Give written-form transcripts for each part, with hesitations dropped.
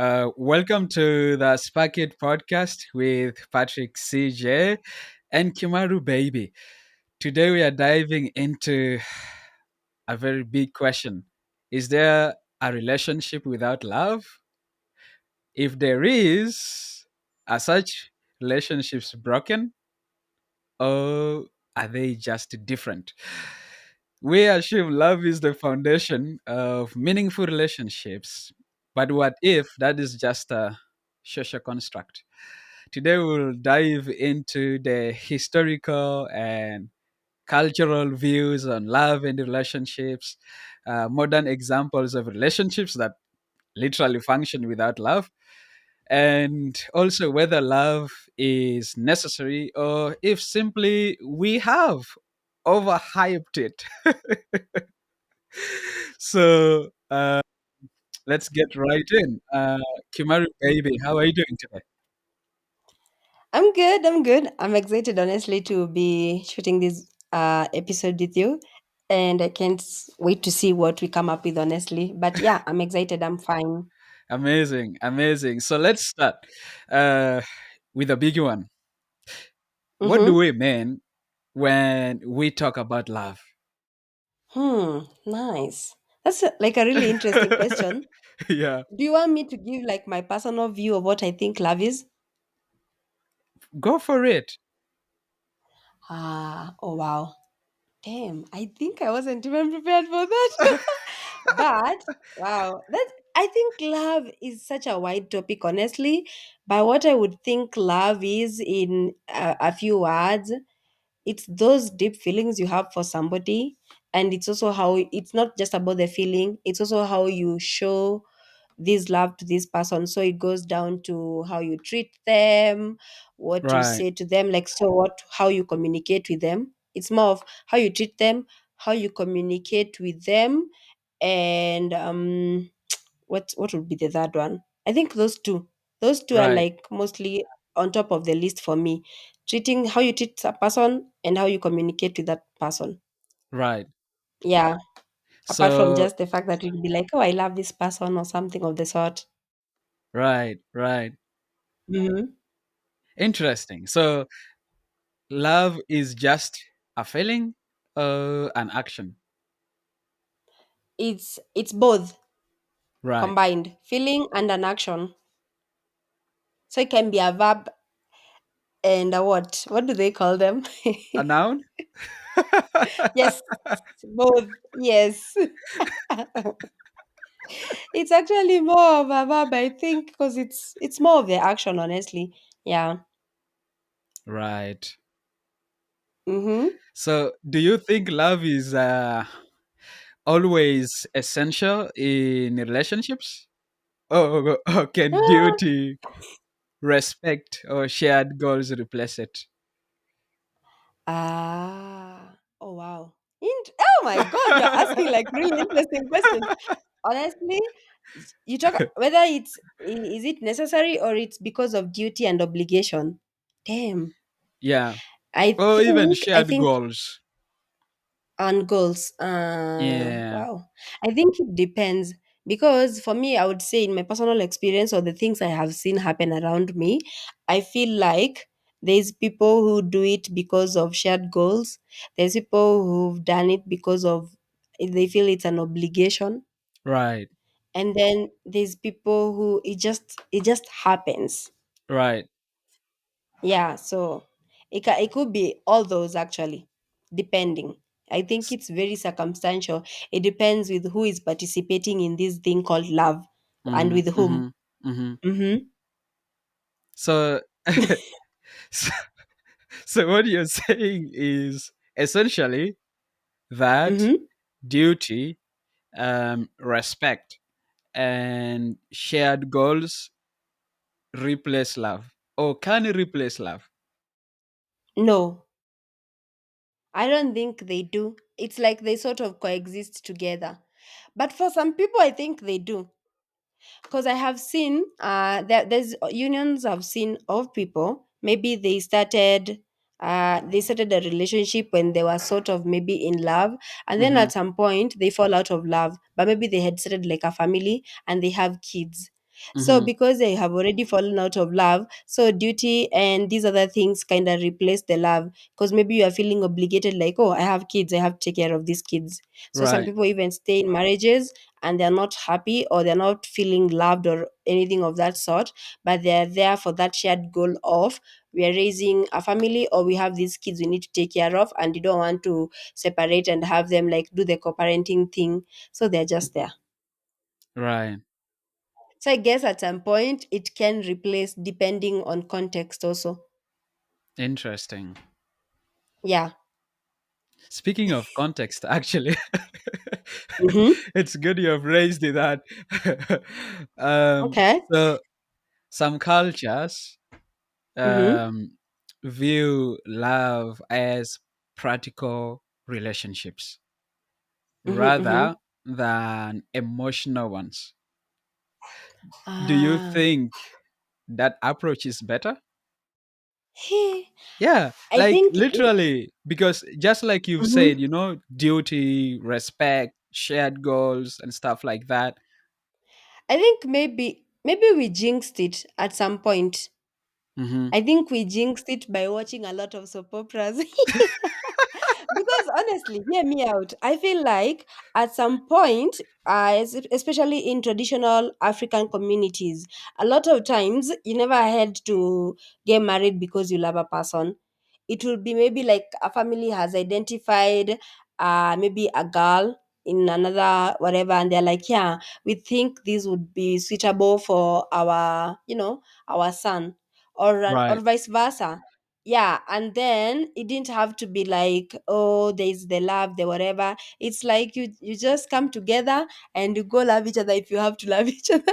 Welcome to the Spark It podcast with Patrick CJ and Kimaru Baby. Today we are diving into a very big question. Is there a relationship without love? If there is, are such relationships broken or are they just different? We assume love is the foundation of meaningful relationships, but what if that is just a social construct? Today, we'll dive into the historical and cultural views on love and relationships, modern examples of relationships that literally function without love, and also whether love is necessary or if simply we have overhyped it. So let's get right in. Kimaru baby, how are you doing today? I'm good. I'm good. I'm excited, honestly, to be shooting this episode with you. And I can't wait to see what we come up with, honestly. But yeah, I'm excited. I'm fine. Amazing, amazing. So let's start uh, with a big one. What do Mm-hmm. we mean when we talk about love? Nice. That's like a really interesting question. Yeah, Do you want me to give like my personal view of what I think love is? go for it. Oh wow. Damn, I think I wasn't even prepared for that. But wow, that I think love is such a wide topic, honestly. But what I would think love is in a few words, it's those deep feelings you have for somebody, and it's also how it's not just about the feeling; it's also how you show this love to this person. So it goes down to how you treat them, what you Right, say to them, like so what how you communicate with them. It's more of how you treat them, how you communicate with them, and what would be the third one? I think those two. Those two are right, like mostly on top of the list for me. Treating how you treat a person and how you communicate with that person. right. Yeah. Apart from So, just the fact that you'd be like, oh, I love this person or something of the sort. right, right. Mm-hmm. Interesting. So, love is just a feeling or an action. It's both Right. combined, feeling and an action. So it can be a verb and a what? What do they call them? A noun? Yes, both. Yes. It's actually more of a verb, I think, because it's more of the action, honestly. Yeah. Right. Mm-hmm. So, do you think love is always essential in relationships? Or can duty, respect, or shared goals replace it? Oh wow. Oh my god, you're asking like really interesting questions. Honestly, you talk whether is it necessary or it's because of duty and obligation. Damn. Yeah. I Or even think I shared think goals. on goals. Yeah. Wow. I think it depends because for me, I would say in my personal experience or the things I have seen happen around me, I feel like there's people who do it because of shared goals. There's people who've done it because of they feel it's an obligation, Right. and then there's people who it just happens. Right. Yeah, so it could be all those actually, depending. I think it's very circumstantial. It depends with who is participating in this thing called love and Mm-hmm. with whom. Mm-hmm. Mm-hmm. Mm-hmm. So, so, so what you're saying is essentially that Mm-hmm. duty, respect, and shared goals replace love or can replace love. No, I don't think they do. It's like they sort of coexist together. But for some people, I think they do. Because I have seen there's unions I've seen of people. Maybe they started a relationship when they were sort of maybe in love, and then Mm-hmm. at some point they fall out of love. But maybe they had started like a family and they have kids. So Mm-hmm. because they have already fallen out of love, so duty and these other things kind of replace the love, because maybe you are feeling obligated, like, oh, I have kids, I have to take care of these kids. So some Right. people even stay in marriages and they're not happy, or they're not feeling loved or anything of that sort, but they're there for that shared goal of, we are raising a family, or we have these kids we need to take care of, and you don't want to separate and have them like do the co-parenting thing. So they're just there. Right. So I guess at some point it can replace depending on context also. Interesting. Yeah. Speaking of context, actually, Mm-hmm. it's good you have raised that. um, Okay. so some cultures Mm-hmm. um, view love as practical relationships Mm-hmm. Mm-hmm. rather than emotional ones. Do you Ah. think that approach is better? Hey, Yeah, I like think literally, because just like you've mhm. said, duty, respect, shared goals, and stuff like that. I think maybe we jinxed it at some point. Hmm. I think we jinxed it by watching a lot of soap operas. Because honestly, hear me out. I feel like at some point, especially in traditional African communities, a lot of times you never had to get married because you love a person. It will be maybe like a family has identified maybe a girl in another whatever, and they're like, yeah, we think this would be suitable for our, our son, or Right. vice versa. Yeah, and then it didn't have to be like, oh, there's the love, the whatever. It's like you just come together and you go love each other if you have to love each other.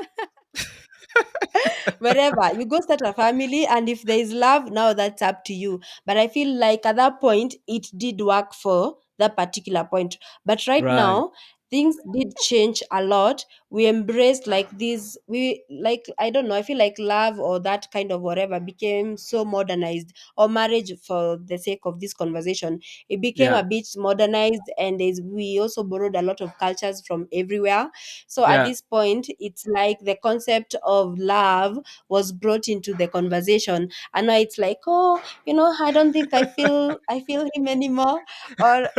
Wherever you go start a family, and if there is love, now that's up to you. But I feel like at that point it did work for that particular point. But right Right. now things did change a lot. We embraced like this, we like, I don't know, I feel like love or that kind of whatever became so modernized, or marriage for the sake of this conversation, it became Yeah. a bit modernized, and we also borrowed a lot of cultures from everywhere. So at Yeah. this point it's like the concept of love was brought into the conversation, and now it's like, oh, I don't think I feel him anymore, or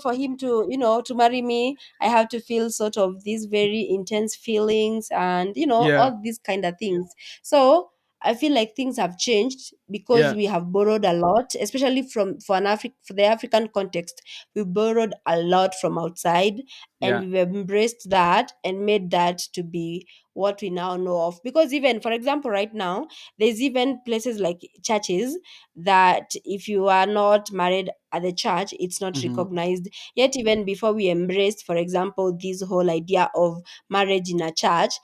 for him to to marry me, I have to feel sort of these very intense feelings, and Yeah. all these kind of things. So I feel like things have changed because Yeah. we have borrowed a lot, especially for the African context. We borrowed a lot from outside, and Yeah. we've embraced that and made that to be what we now know of. Because even, for example, right now, there's even places like churches that if you are not married at the church, it's not Hmm. recognized. Yet even before we embraced, for example, this whole idea of marriage in a church,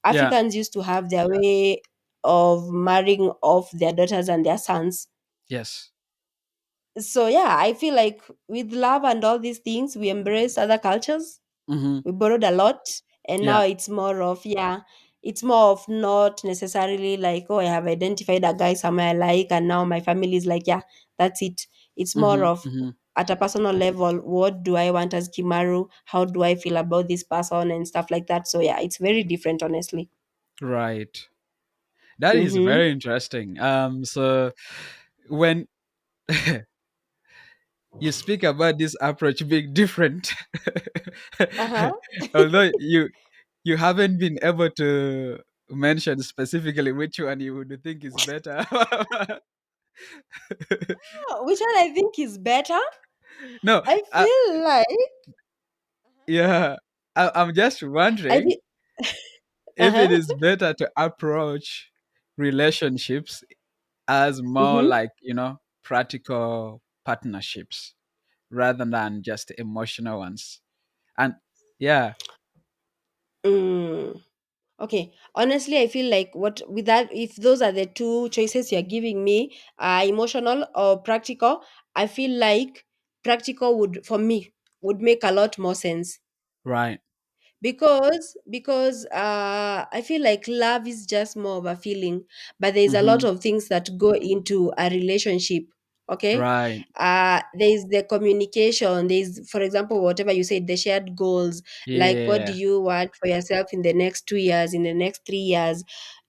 Yeah. Africans used to have their way of marrying off their daughters and their sons. Yes. So yeah, I feel like with love and all these things, we embrace other cultures, Hmm. we borrowed a lot, and now Yeah. it's more of, yeah, it's more of not necessarily like, oh, I have identified a guy somewhere I like, and now my family is like, yeah, that's it. It's more Hmm. of Hmm. at a personal level, what do I want as Kimaru, how do I feel about this person and stuff like that. So yeah, it's very different, honestly. Right. That is Mm-hmm. very interesting. So when you speak about this approach being different, Uh-huh. although you haven't been able to mention specifically which one you would think is better. Which one I think is better? No, I feel like yeah, I'm just I wondering think if it uh-huh. is better to approach relationships as more Mm-hmm. like, practical partnerships rather than just emotional ones. And yeah, Mm. Okay, honestly, I feel like what with that, if those are the two choices you're giving me, emotional or practical, I feel like practical would, for me, would make a lot more sense. right. Because I feel like love is just more of a feeling, but there's a lot Mm-hmm. of things that go into a relationship. Okay. Right. There's the communication, there's, for example, whatever you said, the shared goals, like what do Yeah. you want for yourself in the next 2 years, in the next 3 years,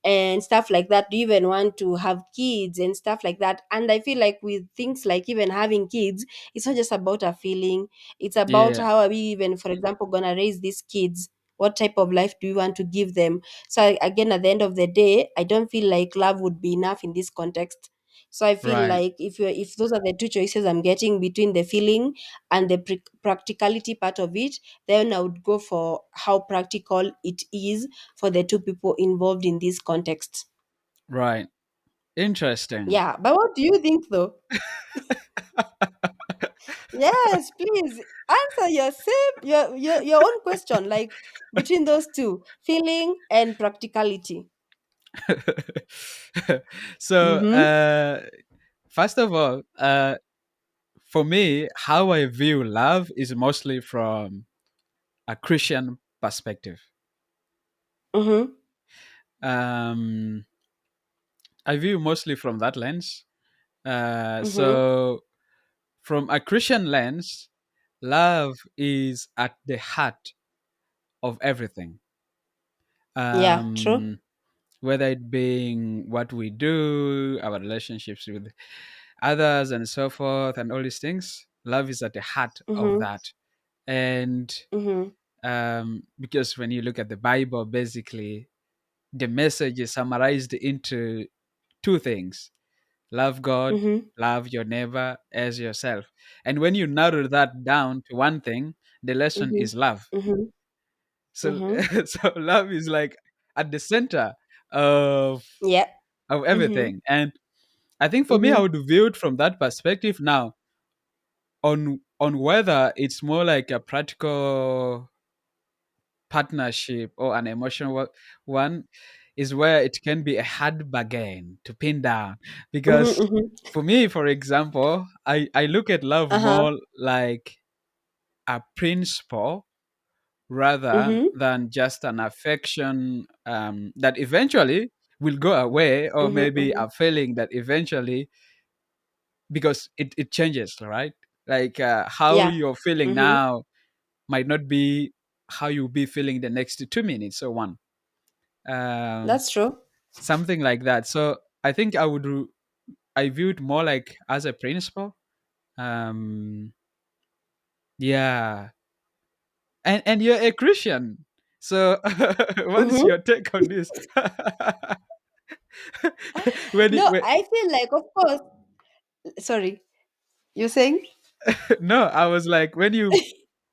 and stuff like that. Do you even want to have kids and stuff like that? And I feel like with things like even having kids, it's not just about a feeling, it's about Yeah. how are we even, for example, gonna raise these kids, what type of life do you want to give them. So again, at the end of the day, I don't feel like love would be enough in this context. So I feel Right. like if those are the two choices I'm getting between the feeling and the practicality part of it, then I would go for how practical it is for the two people involved in this context. Right. Interesting. Yeah, but what do you think though? Yes, please answer your same your own question, like between those two, feeling and practicality. So, Mm-hmm. first of all, for me, how I view love is mostly from a Christian perspective. Mm-hmm. Um, I view mostly from that lens. Mm-hmm. So, from a Christian lens, love is at the heart of everything. Yeah, true. Um, whether it being what we do, our relationships with others, and so forth, and all these things, love is at the heart of Mm-hmm. that. And Mm-hmm. because when you look at the Bible, basically, the message is summarized into two things: love God, Mm-hmm. love your neighbor as yourself. And when you narrow that down to one thing, the lesson Mm-hmm. is love. Mm-hmm. So, Mm-hmm. so love is like at the center of Yeah. of Mm-hmm. everything. And I think for me, I Mm-hmm. would view it from that perspective. Now, on whether it's more like a practical partnership or an emotional one, is where it can be a hard bargain to pin down. Mhm, Because mhm. for me, for example, I look at love Uh-huh. more like a principle rather Mhm, than just an affection that eventually will go away, or mhm, maybe mhm. a feeling that eventually, because it changes, right? Like how Yeah. you're feeling Mhm. now might not be how you'll be feeling the next 2 minutes or one. um, That's true. Something like that. So I think I view it more like as a principle. um, yeah. And you're a Christian, so what is Mhm. your take on this? No, When I feel like, of course. Sorry, you're saying? no, I was like, when you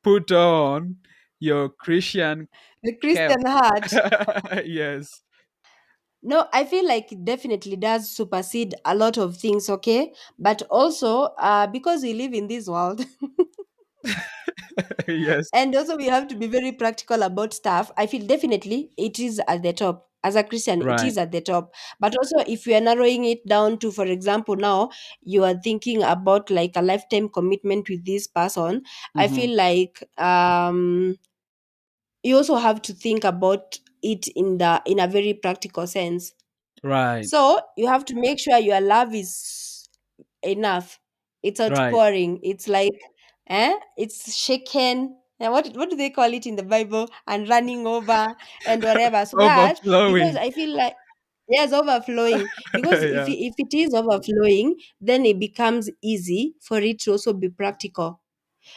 put on your Christian The cap. Christian heart. Yes. No, I feel like it definitely does supersede a lot of things, okay? But also, because we live in this world, Yes. and also we have to be very practical about stuff. I feel definitely it is at the top. As a Christian, it Right. is at the top. But also, if we are narrowing it down to, for example, now you are thinking about like a lifetime commitment with this person, I Hmm. feel like you also have to think about it in a very practical sense. Right. So you have to make sure your love is enough. It's Right. outpouring. It's like, it's shaken. And what do they call it in the Bible? And running over and whatever. So that, because Overflowing. I feel like, yes, overflowing. Because Yeah. if it is overflowing, then it becomes easy for it to also be practical,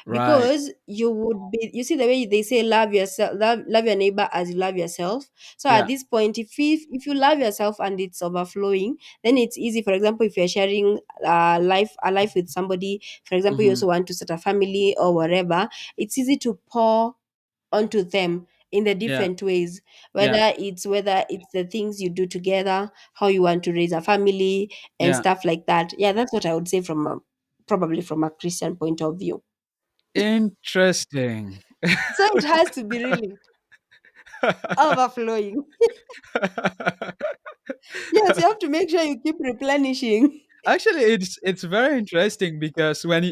Right. because you would be, you see the way they say love yourself, love your neighbor as you love yourself. So at Yeah. this point, if you love yourself and it's overflowing, then it's easy. For example, if you're sharing a life with somebody, for example, you Hmm. also want to start a family or whatever, it's easy to pour onto them in the Yeah. different ways, Yeah. whether it's the things you do together, how you want to raise a family and Yeah. stuff like that. Yeah, that's what I would say from a, probably from a Christian point of view. Interesting. So it has to be really overflowing. Yes, you have to make sure you keep replenishing. Actually, it's very interesting because when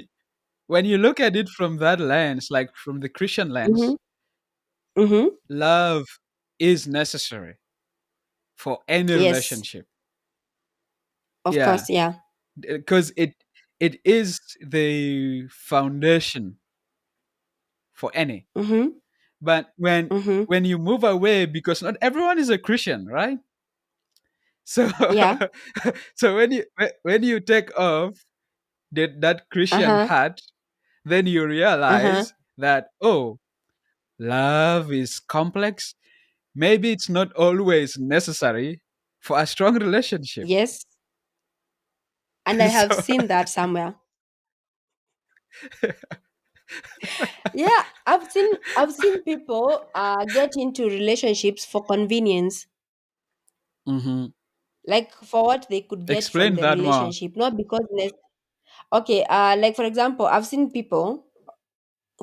you look at it from that lens, like from the Christian Mm-hmm. lens, Mm-hmm. love is necessary for any Yes, relationship. of Yeah, course. Yeah. because it it is the foundation for any. Mm-hmm. But Mm-hmm. when you move away, because not everyone is a Christian, right? So Yeah. so when you take off that Christian Uh-huh. hat, then you Uh-huh. realize that, oh, love is complex. Maybe it's not always necessary for a strong relationship. Yes. And I have So seen that somewhere. Yeah, I've seen people get into relationships for convenience, Mhm. like for what they could get from Explain the that more. relationship, not because okay, like for example, I've seen people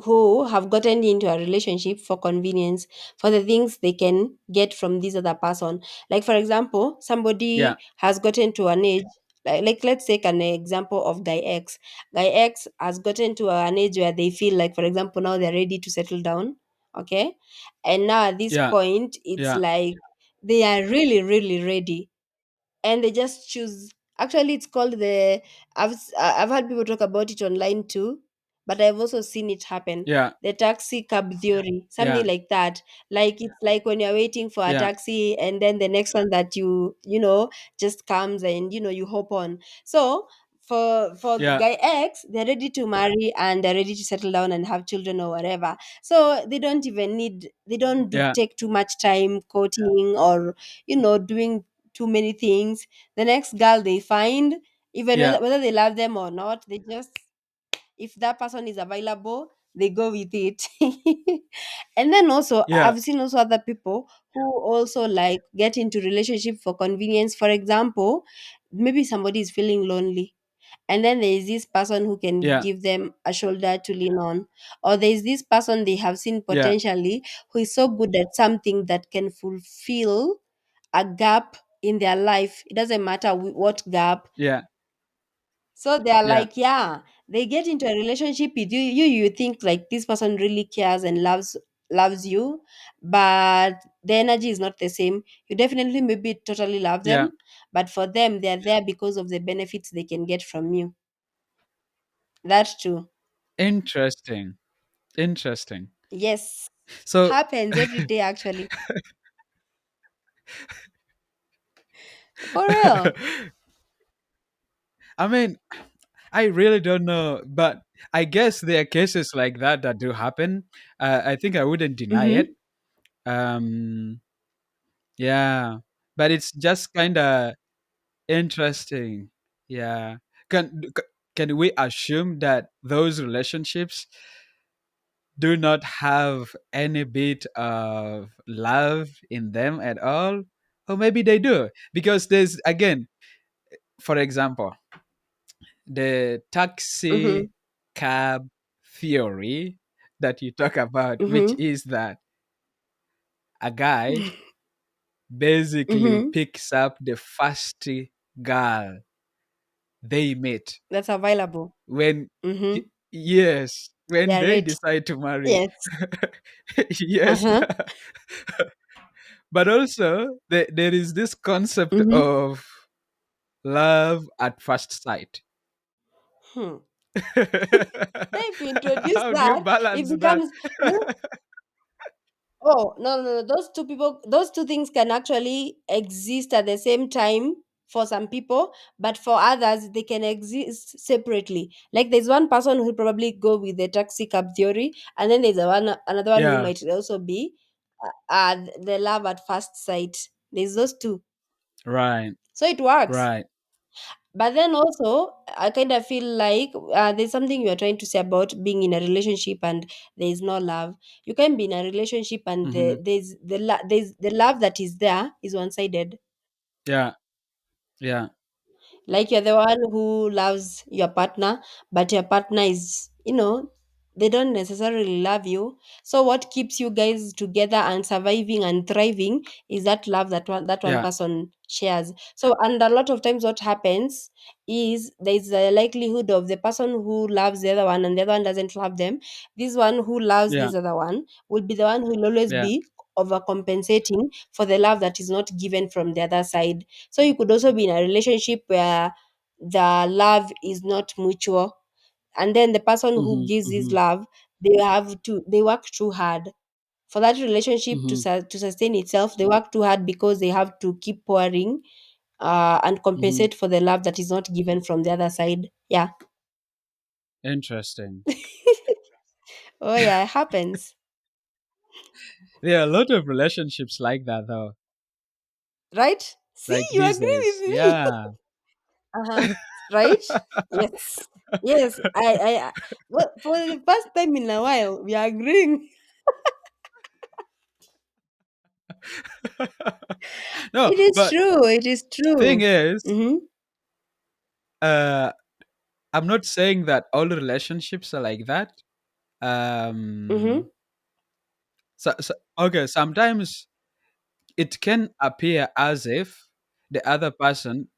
who have gotten into a relationship for convenience, for the things they can get from this other person. Like for example, Yeah, somebody has gotten to an age, like let's take an example of guy X. Guy X has gotten to an age where they feel like, for example, now they're ready to settle down. Okay. And now at this yeah, point it's yeah, like they are really really ready, and they just choose. Actually, it's called the. I've had people talk about it online too, but I've also seen it happen. yeah, The taxi cab theory, something yeah, like that. Like it's like when you're waiting for a yeah, taxi, and then the next one that you just comes, and you hop on. So for yeah, guy X, they're ready to marry and they're ready to settle down and have children or whatever. So they don't yeah, take too much time courting or doing too many things. The next girl they find, even yeah, whether they love them or not, they just, if that person is available, they go with it. And then also yeah, I've seen also other people who also like get into relationship for convenience. For example, maybe somebody is feeling lonely, and then there is this person who can yeah, give them a shoulder to lean on, or there is this person they have seen yeah, potentially who is so good at something that can fulfill a gap in their life. It doesn't matter what gap. yeah, So they are yeah, like, yeah, they get into a relationship with you. You think like this person really cares and loves you, but the energy is not the same. You definitely maybe totally love yeah. them, but for them, they're there because of the benefits they can get from you. That's true. Interesting. Interesting. Yes, So happens every day actually. For real. I mean, I really don't know, but I guess there are cases like that that do happen. I think I wouldn't deny it. Mm-hmm. Um, yeah, but it's just kind of interesting. Yeah. Can we assume that those relationships do not have any bit of love in them at all? Or maybe they do. Because there's, again, for example, the Mm-hmm. taxi cab theory that you talk about, which Mm-hmm. is that a guy basically Mm-hmm. picks up the first girl they meet That's available. when Mm-hmm. yes, They when are they ready. decide to marry. Yes. Yes. Uh-huh. But also there is this concept Mm-hmm. of love at first sight. Hmm. If you introduce How do you that, it balance that? becomes oh no. Those two things can actually exist at the same time for some people, but for others they can exist separately. Like there's one person who will probably go with the taxi cab theory, and then there's another one who Yeah, might also be the love at first sight. There's those two, right, so it works. right. But then also, I kind of feel like there's something you're trying to say about being in a relationship and there is no love. You can be in a relationship and Hmm. there's the love that is there is one sided. Yeah, yeah, Like you're the one who loves your partner, but your partner is, they don't necessarily love you. So what keeps you guys together and surviving and thriving is that love that one yeah, person shares. So and a lot of times what happens is there's a likelihood of the person who loves the other one and the other one doesn't love them. This one who loves yeah, this other one will be the one who will always yeah, be overcompensating for the love that is not given from the other side. So you could also be in a relationship where the love is not mutual, and then the person who Mhm. gives his Mhm. love, they work too hard for that relationship to Mhm. to sustain itself. They work too hard because they have to keep pouring, and Mhm. compensate for the love that is not given from the other side. Yeah. Interesting. Oh yeah, it happens. There are a lot of relationships like that, though. Right? See, Like you these agree days. with me. Yeah. Uh-huh. Right? Yes. Yes. Well, for the first time in a while, we are agreeing. No, It is but true. It is thing true. is, Mm-hmm. uh, I'm not saying that all relationships are like that. Um, Mm-hmm. okay, sometimes it can appear as if the other person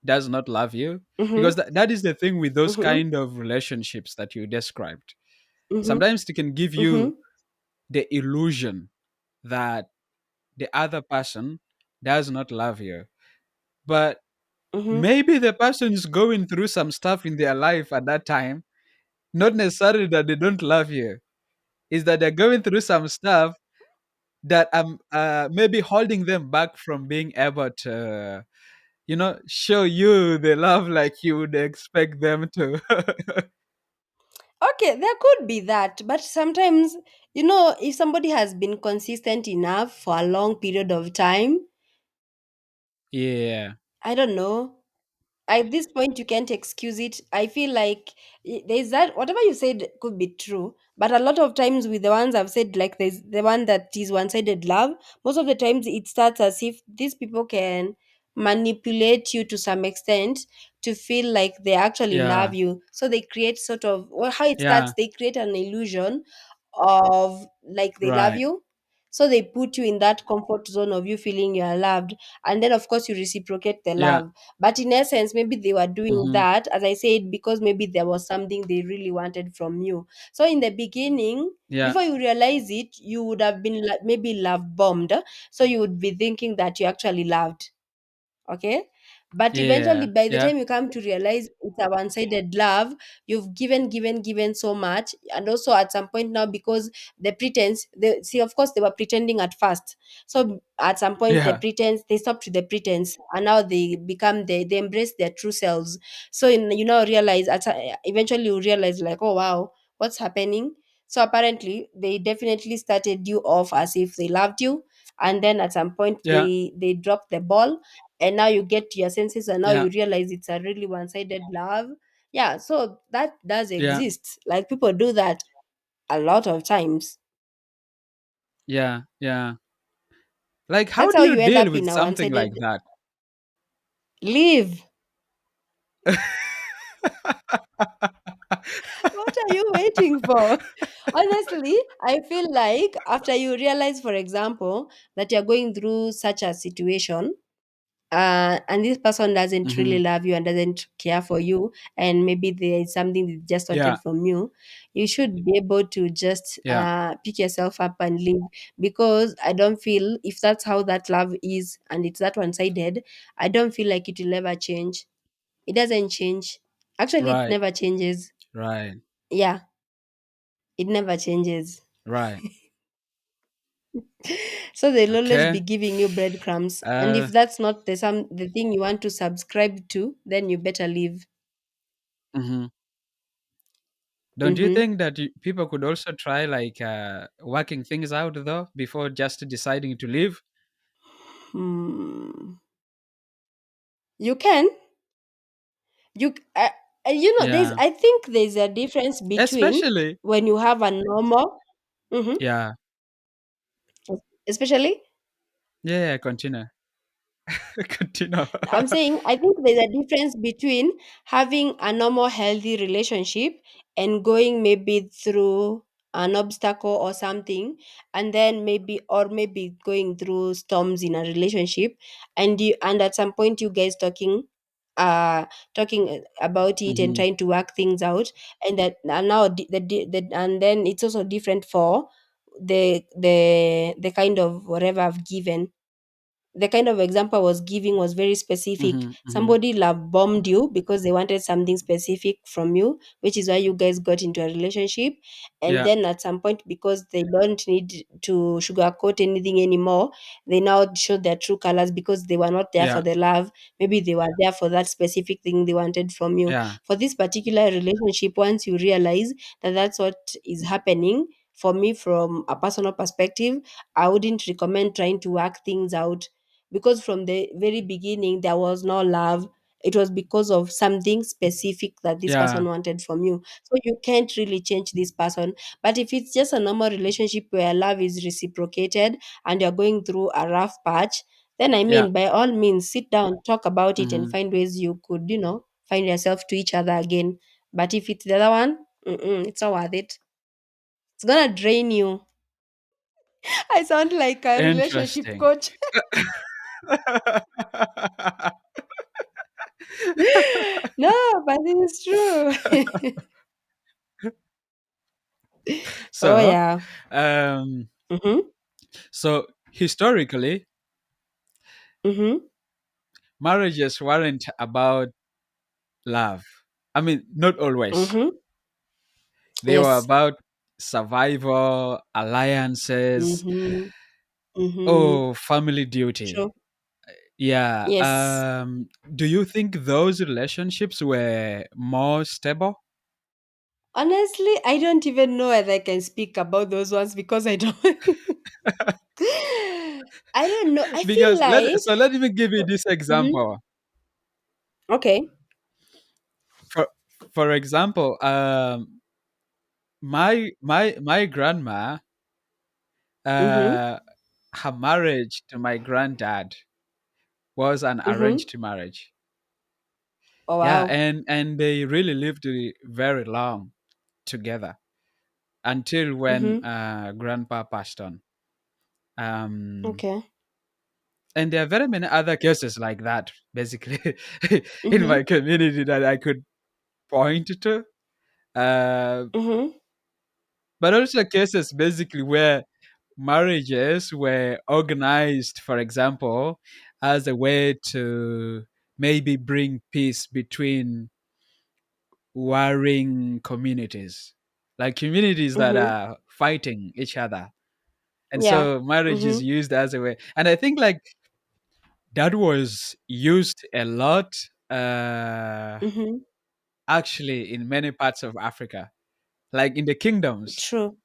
does not love you, because Mm-hmm. that is the thing with those Mm-hmm. kind of relationships that you described. Mm-hmm. Sometimes it can give Mm-hmm. you the illusion that the other person does not love you, but Mm-hmm. maybe the person is going through some stuff in their life at that time. Not necessarily that they don't love you, is that they're going through some stuff that maybe holding them back from being able to, show you the love like you would expect them to. Okay, there could be that, but sometimes, if somebody has been consistent enough for a long period of time, Yeah. I don't know. At this point, you can't excuse it. I feel like there's that, whatever you said could be true, but a lot of times with the ones I've said, like there's the one that is one-sided love, most of the times it starts as if these people can manipulate you to some extent to feel like they actually love Yeah. you, so they create sort of, well, how it starts, Yeah. they create an illusion of like they love Right. you, so they put you in that comfort zone of you feeling you are loved, and then of course you reciprocate the Yeah. love. But in essence, maybe they were doing Hmm. that, as I said, because maybe there was something they really wanted from you. So in the beginning, Yeah. before you realize it, you would have been maybe love bombed. So you would be thinking that you actually loved. Okay. But eventually, Yeah. by the Yeah. time you come to realize it's a one-sided love, you've given so much. And also at some point now, because the pretense, they see, of course, they were pretending at first. So at some point, the Yeah. pretense, they stopped with the pretense, and now they become, they embrace their true selves. So you now realize, eventually you realize, like, oh wow, what's happening? So apparently, they definitely started you off as if they loved you, and then at some point Yeah. they dropped the ball, and now you get to your senses, and now Yeah. you realize it's a really one-sided love. Yeah, so that does Yeah. exist, like people do that a lot of times. Yeah. Yeah. Like, how That's do how you you end deal up with in a something like one-sided that? live. What are you waiting for? Honestly, I feel like after you realize, for example, that you're going through such a situation, and this person doesn't really Hmm. love you and doesn't care for you, and maybe there is something they just Yeah. wanted from you, you should be able to just Yeah. pick yourself up and leave. Because I don't feel, if that's how that love is and it's that one-sided, I don't feel like it will ever change. It doesn't change. Actually, it Right. never changes. Right. Yeah, it never changes. Right. So they'll always be Okay. giving you breadcrumbs, and if Uh. that's not the thing you want to subscribe to, then you better leave. Mhm. Don't you Mm-hmm. think that people could also try, like, working things out though before just deciding to leave? Hmm. You can. There's. Yeah. I think there's a difference between Especially. when you have a normal. Mm-hmm. Yeah. Especially, Yeah. Yeah. Continue. Continue. I'm saying, I think there's a difference between having a normal healthy relationship and going maybe through an obstacle or something, and then maybe going through storms in a relationship, and at some point you guys talking about it and Hmm. trying to work things out, and that and now and then it's also different for the kind of whatever I've given. the kind of example I was giving was very specific. Mhm, mhm. Somebody love bombed you because they wanted something specific from you, which is why you guys got into a relationship. And Yeah, then at some point, because they don't need to sugarcoat anything anymore, they now show their true colors because they were not there for yeah, the love. Maybe they were there for that specific thing they wanted from you. yeah, For this particular relationship, once you realize that that's what is happening, for me, from a personal perspective, I wouldn't recommend trying to work things out, because from the very beginning there was no love. It was because of something specific that this yeah, person wanted from you, so you can't really change this person. But if it's just a normal relationship where love is reciprocated and you're going through a rough patch, then I yeah. mean, by all means, sit down, talk about it, and Mhm. find ways you could, find yourself to each other again. But if it's the other one, it's not worth it. It's gonna drain you. I sound like a relationship Interesting. coach. No, but it's true. Oh So, yeah. um, Mhm. so historically, Mhm. marriages weren't about love. I mean, not always. Mhm. They were Yes. about survival, alliances, Mhm. Mhm. oh, family duty. True. Yeah. Yes. Do you think those relationships were more stable? Honestly, I don't even know whether I can speak about those ones because I don't. I don't know. I feel Because like. let me give you this Mhm. example. Okay. For for example, my grandma, Mhm. uh, her marriage to my granddad was an Mhm. arranged marriage. Oh Yeah, wow. and they really lived very long together until when Mhm. grandpa passed on. Um, Okay. and there are very many other cases like that, basically, in Mhm. my community that I could point to. Uh, Mhm. but also cases basically where marriages were organized, for example, as a way to maybe bring peace between warring communities, like communities that Mhm. are fighting each other. And Yeah. so marriage is Mhm. used as a way. And I think like that was used a lot, Mhm. actually, in many parts of Africa, like in the kingdoms, True.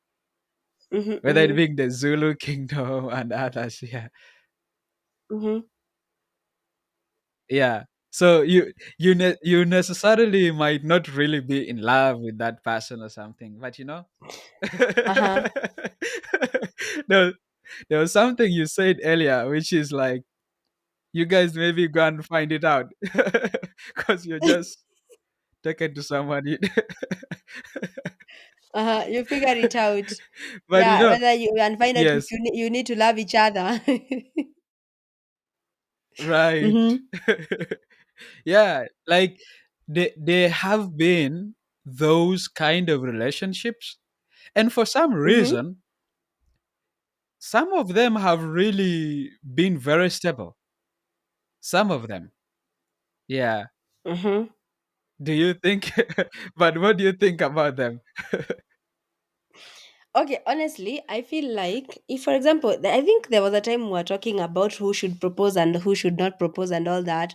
Mhm. whether it Mhm. being the Zulu kingdom and others. Yeah. Mhm. Yeah. So you necessarily might not really be in love with that person or something, but Uh huh. there, there was something you said earlier, which is like you guys maybe go and find it out because you're just talking to somebody. Uh-huh. You figure it out. But Yeah, whether you and find out if yes, you need to love each other. right. Mhm. Yeah, like they have been those kind of relationships, and for some Mhm. reason some of them have really been very stable. Some of them. Yeah. Mhm. Do you think but what do you think about them? Okay, honestly, I feel like if, for example, I think there was a time we were talking about who should propose and who should not propose and all that.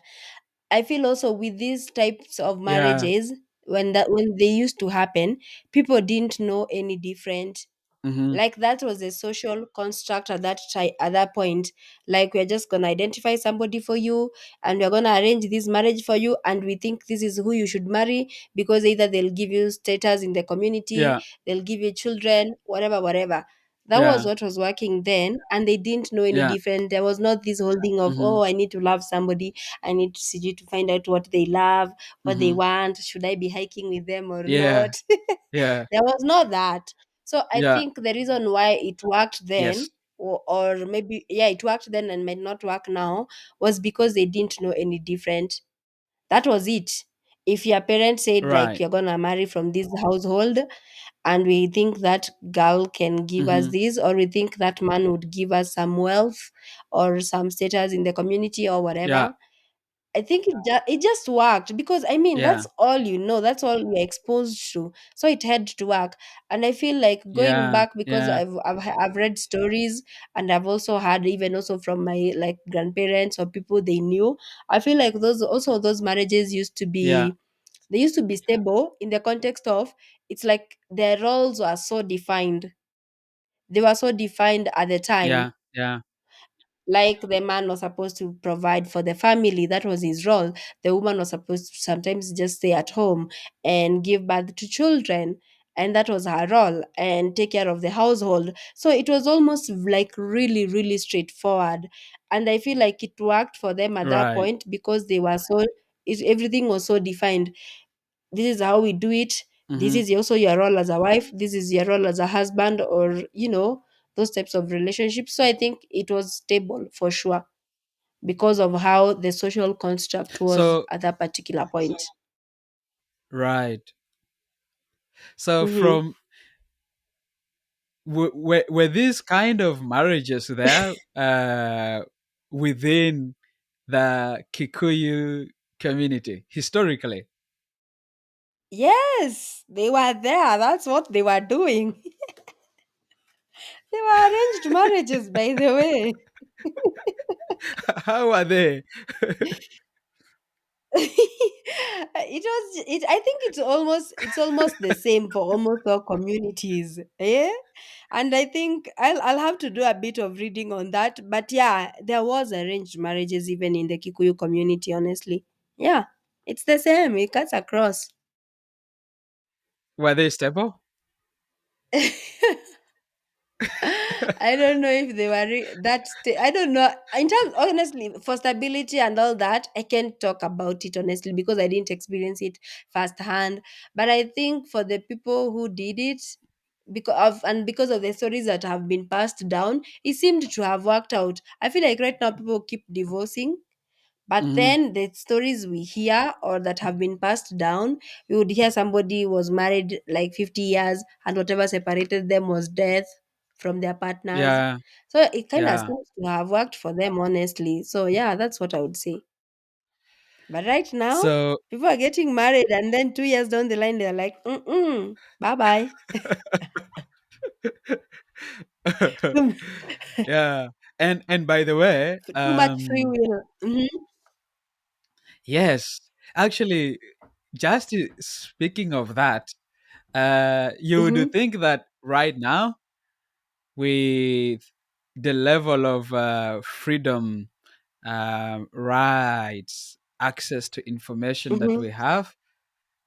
I feel also with these types of Yeah. marriages, when they used to happen, people didn't know any different. Mhm. Like that was a social construct at at that point. Like we're just gonna identify somebody for you, and we're gonna arrange this marriage for you, and we think this is who you should marry because either they'll give you status in the community, Yeah. they'll give you children, whatever, whatever. That was Yeah. what was working then, and they didn't know any Yeah. different. There was not this whole thing of, Mhm. oh, I need to love somebody, I need to see you to find out what they love, what they Mhm. want, should I be hiking with them or Yeah. not. Yeah. There was not that. So I Yeah. think the reason why it worked then, Yes. or maybe, yeah, it worked then and might not work now, was because they didn't know any different. That was it. If your parents said like Right. you're gonna marry from this household, and we think that girl can give us Mm-hmm. this, or we think that man would give us some wealth or some status in the community or Yeah. whatever, I think it just worked, because I mean Yeah. that's all you know, that's all you're exposed to, so it had to work. And I feel like going Yeah. back, because Yeah. I've read stories, and I've also heard even also from my like grandparents or people they knew. I feel like those marriages used to Yeah. be, they used to be stable in the context of, it's like their roles were so defined. They were so defined at the time. Yeah. Yeah. Like the man was supposed to provide for the family, that was his role. The woman was supposed to sometimes just stay at home and give birth to children, and that was her role, and take care of the household. So it was almost like really, really straightforward. And I feel like it worked for them at that Right. point, because they were so, everything was so defined. This is how we do it. This Mm-hmm. is also your role as a wife, this is your role as a husband, or those types of relationships. So I think it was stable for sure, because of how the social construct was So at that particular point. right. So Mm-hmm. from were these kind of marriages there within the Kikuyu community historically? Yes, they were there, that's what they were doing. They were arranged marriages, by the way. How are they? I think it's almost the same for almost all communities, and I think I'll have to do a bit of reading on that, but yeah, there was arranged marriages even in the Kikuyu community, honestly. Yeah, it's the same, it cuts across. Were they stable? I don't know if they were I don't know. In terms, honestly, for stability and all that, I can't talk about it honestly, because I didn't experience it firsthand. But I think for the people who did it, because of the stories that have been passed down, it seemed to have worked out. I feel like right now people keep divorcing, but Hmm. then the stories we hear or that have been passed down, we would hear somebody was married like 50 years, and whatever separated them was death from their partners. Yeah. So it kind of Yeah. seems to have worked for them, honestly. So yeah, that's what I would say. But right now, So people are getting married, and then 2 years down the line, they're like, bye bye. Too yeah. And by the way, much free will. yes, actually, just speaking of that, you Mm-hmm, would think that right now, with the level of freedom, rights, access to information that mm-hmm, we have,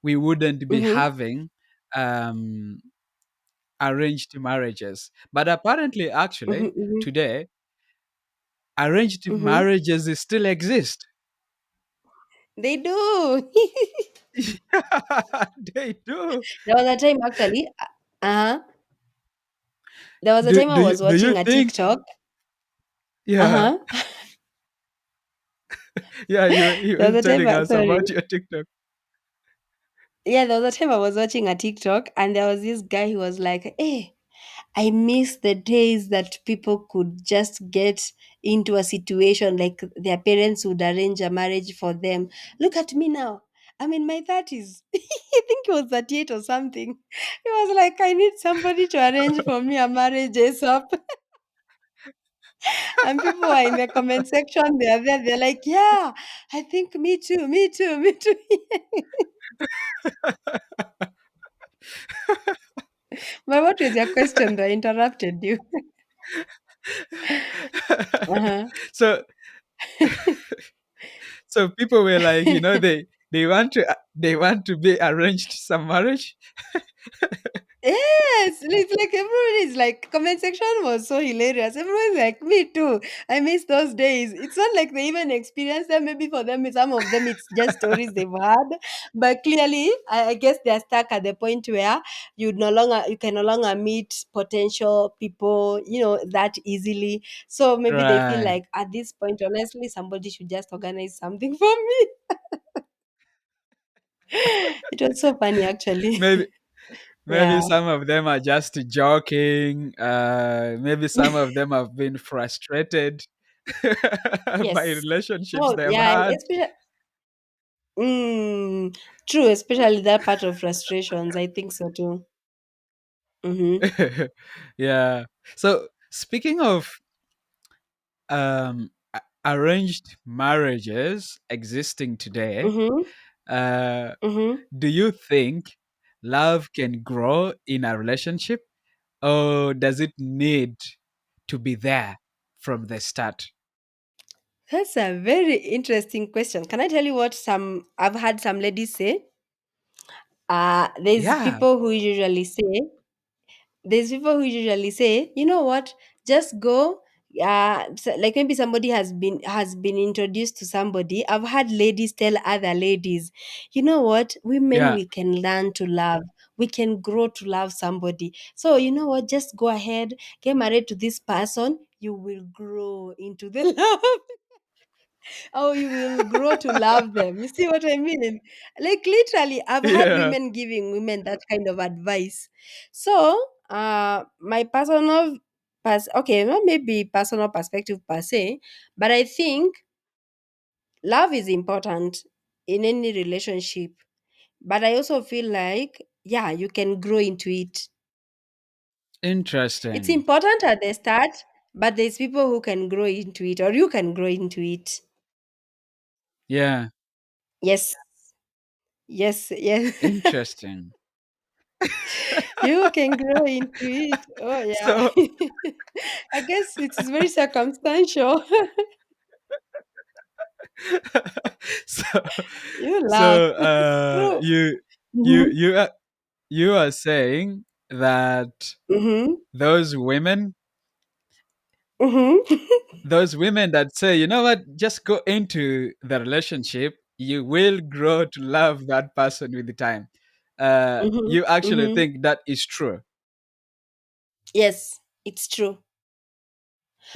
we wouldn't be mm-hmm, having um, arranged marriages. But apparently, mm-hmm, actually, mm-hmm, today, arranged mm-hmm. marriages still exist. They do. Yeah, they do. There was a time actually. Uh-huh. There was a Do time I do you was do you watching a think? TikTok. Yeah, Uh-huh. yeah. You There were was a time telling us sorry. about your TikTok. Yeah, there was a time I was watching a TikTok, and there was this guy who was like, "Hey, I miss the days that people could just get into a situation like their parents would arrange a marriage for them. Look at me now. I'm in my 30s." I think he was 38 or something. He was like, I need somebody to arrange for me a marriage ASAP. And people are in the comment section, they are there, they're like, yeah, I think me too, me too, me too. But what was your question though? I interrupted you. Uh-huh. so so people were like, they want to be arranged some marriage. Yes, it's like everyone is like, comment section was so hilarious. Everyone's like, me too. I miss those days. It's not like they even experienced them. Maybe for them, some of them, it's just stories they've had. But clearly, I guess they're stuck at the point where you can no longer meet potential people, that easily. So maybe they feel Right. like at this point, honestly, somebody should just organize something for me. It was so funny, actually. maybe maybe Yeah. some of them are just joking. Maybe some of them have been frustrated by Yes. relationships Oh, they've yeah. had. Especially, true. Especially that part of frustrations. I think so too. Mm-hmm. Yeah. So speaking of arranged marriages existing today, Mm-hmm. uh, Mm-hmm. do you think love can grow in a relationship, or does it need to be there from the start? That's a very interesting question. Can I tell you what some I've had some ladies say? There's Yeah, people who usually say, you know what, just go. Like maybe somebody has been introduced to somebody. I've had ladies tell other ladies, you know what, women, yeah. we can learn to love. We can grow to love somebody. So you know what, just go ahead, get married to this person. You will grow into the love. Oh, you will grow to love them. You see what I mean? Like literally, I've had Yeah, women giving women that kind of advice. So, my personal okay, not maybe personal perspective per se, but I think love is important in any relationship. But I also feel like, yeah, you can grow into it. It's interesting. important at the start, but there's people who can grow into it, or you can grow into it. Yeah, Yes, yes, yes. interesting. You can grow into it. Oh yeah. So, I guess it is very circumstantial. so, You laugh. so, True. you, you, Mm-hmm. you, are, you are saying that Mm-hmm. those women, Mm-hmm. those women that say, you know what, just go into the relationship, you will grow to love that person with the time. Mm-hmm. You actually Mm-hmm. think that is true. Yes, it's true.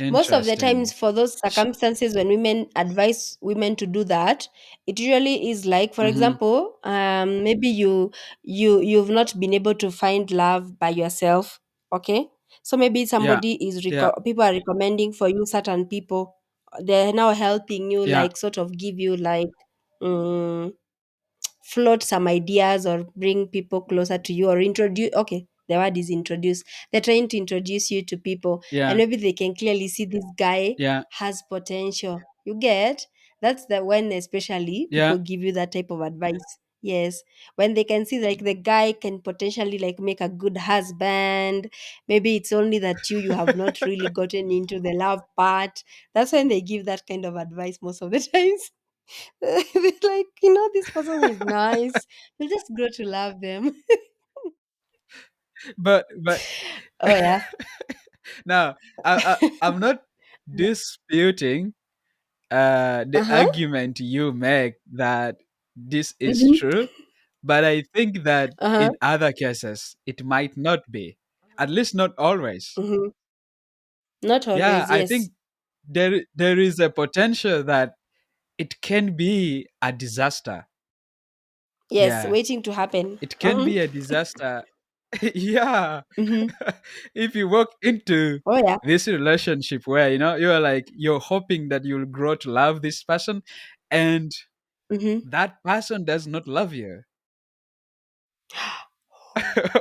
Most of the times, Interesting. for those Sh- circumstances when women advise women to do that, it usually is like, for mhm. example, maybe you've not been able to find love by yourself. Okay, so maybe Yeah, somebody is yeah, people are recommending for you certain people. They're now helping you, yeah, like sort of give you like, mm, float some ideas or bring people closer to you, or introduce, okay, the word is introduce. They're trying to introduce you to people, and yeah, maybe they can clearly see this guy yeah, has potential. You get, that's the when especially yeah, people give you that type of advice. Yes, when they can see like the guy can potentially like make a good husband. Maybe it's only that you have not really gotten into the love part. That's when they give that kind of advice most of the times. Like, this person is nice. You just grow to love them. but Oh yeah. now I'm not disputing the Uh-huh. argument you make that this is Mm-hmm. true, but I think that Uh-huh. in other cases it might not be, at least not always. Mm-hmm. Not Yeah, always, I yes. think there is a potential that it can be a disaster. Yes, Yeah, waiting to happen. it can Mm-hmm. be a disaster. Yeah. Mm-hmm. If you walk into Oh yeah. this relationship where you're like you're hoping that you'll grow to love this person, and Mm-hmm. that person does not love you,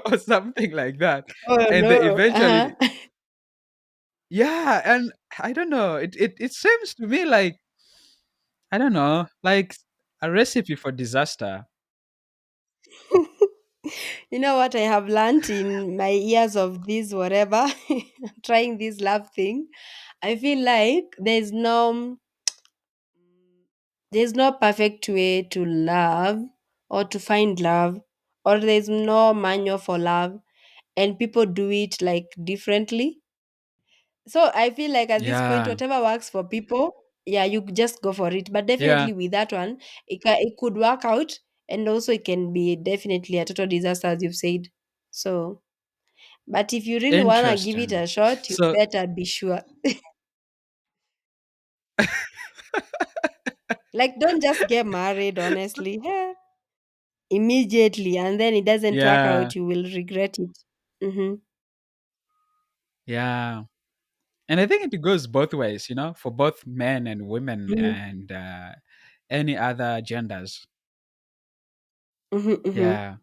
or something like that, Oh and they no. Uh-huh. eventually, yeah, and I don't know, it seems to me like, I don't know, like a recipe for disaster. You know what I have learned in my years of this whatever, trying this love thing? I feel like there's no perfect way to love or to find love, or there's no manual for love, and people do it like differently. So I feel like at this point, Yeah, whatever works for people, yeah, you just go for it. But yeah, definitely with that one, it could work out, and also it can be definitely a total disaster, as you've said. So, but if you really wanna give it interesting. a shot, you So better be sure. Like, don't just get married, honestly. Yeah. immediately, and then it doesn't work Yeah, out, you will regret it. Mm-hmm. yeah. And I think it goes both ways, for both men and women Mm-hmm. and any other genders. Mm-hmm. Mm-hmm. Yeah.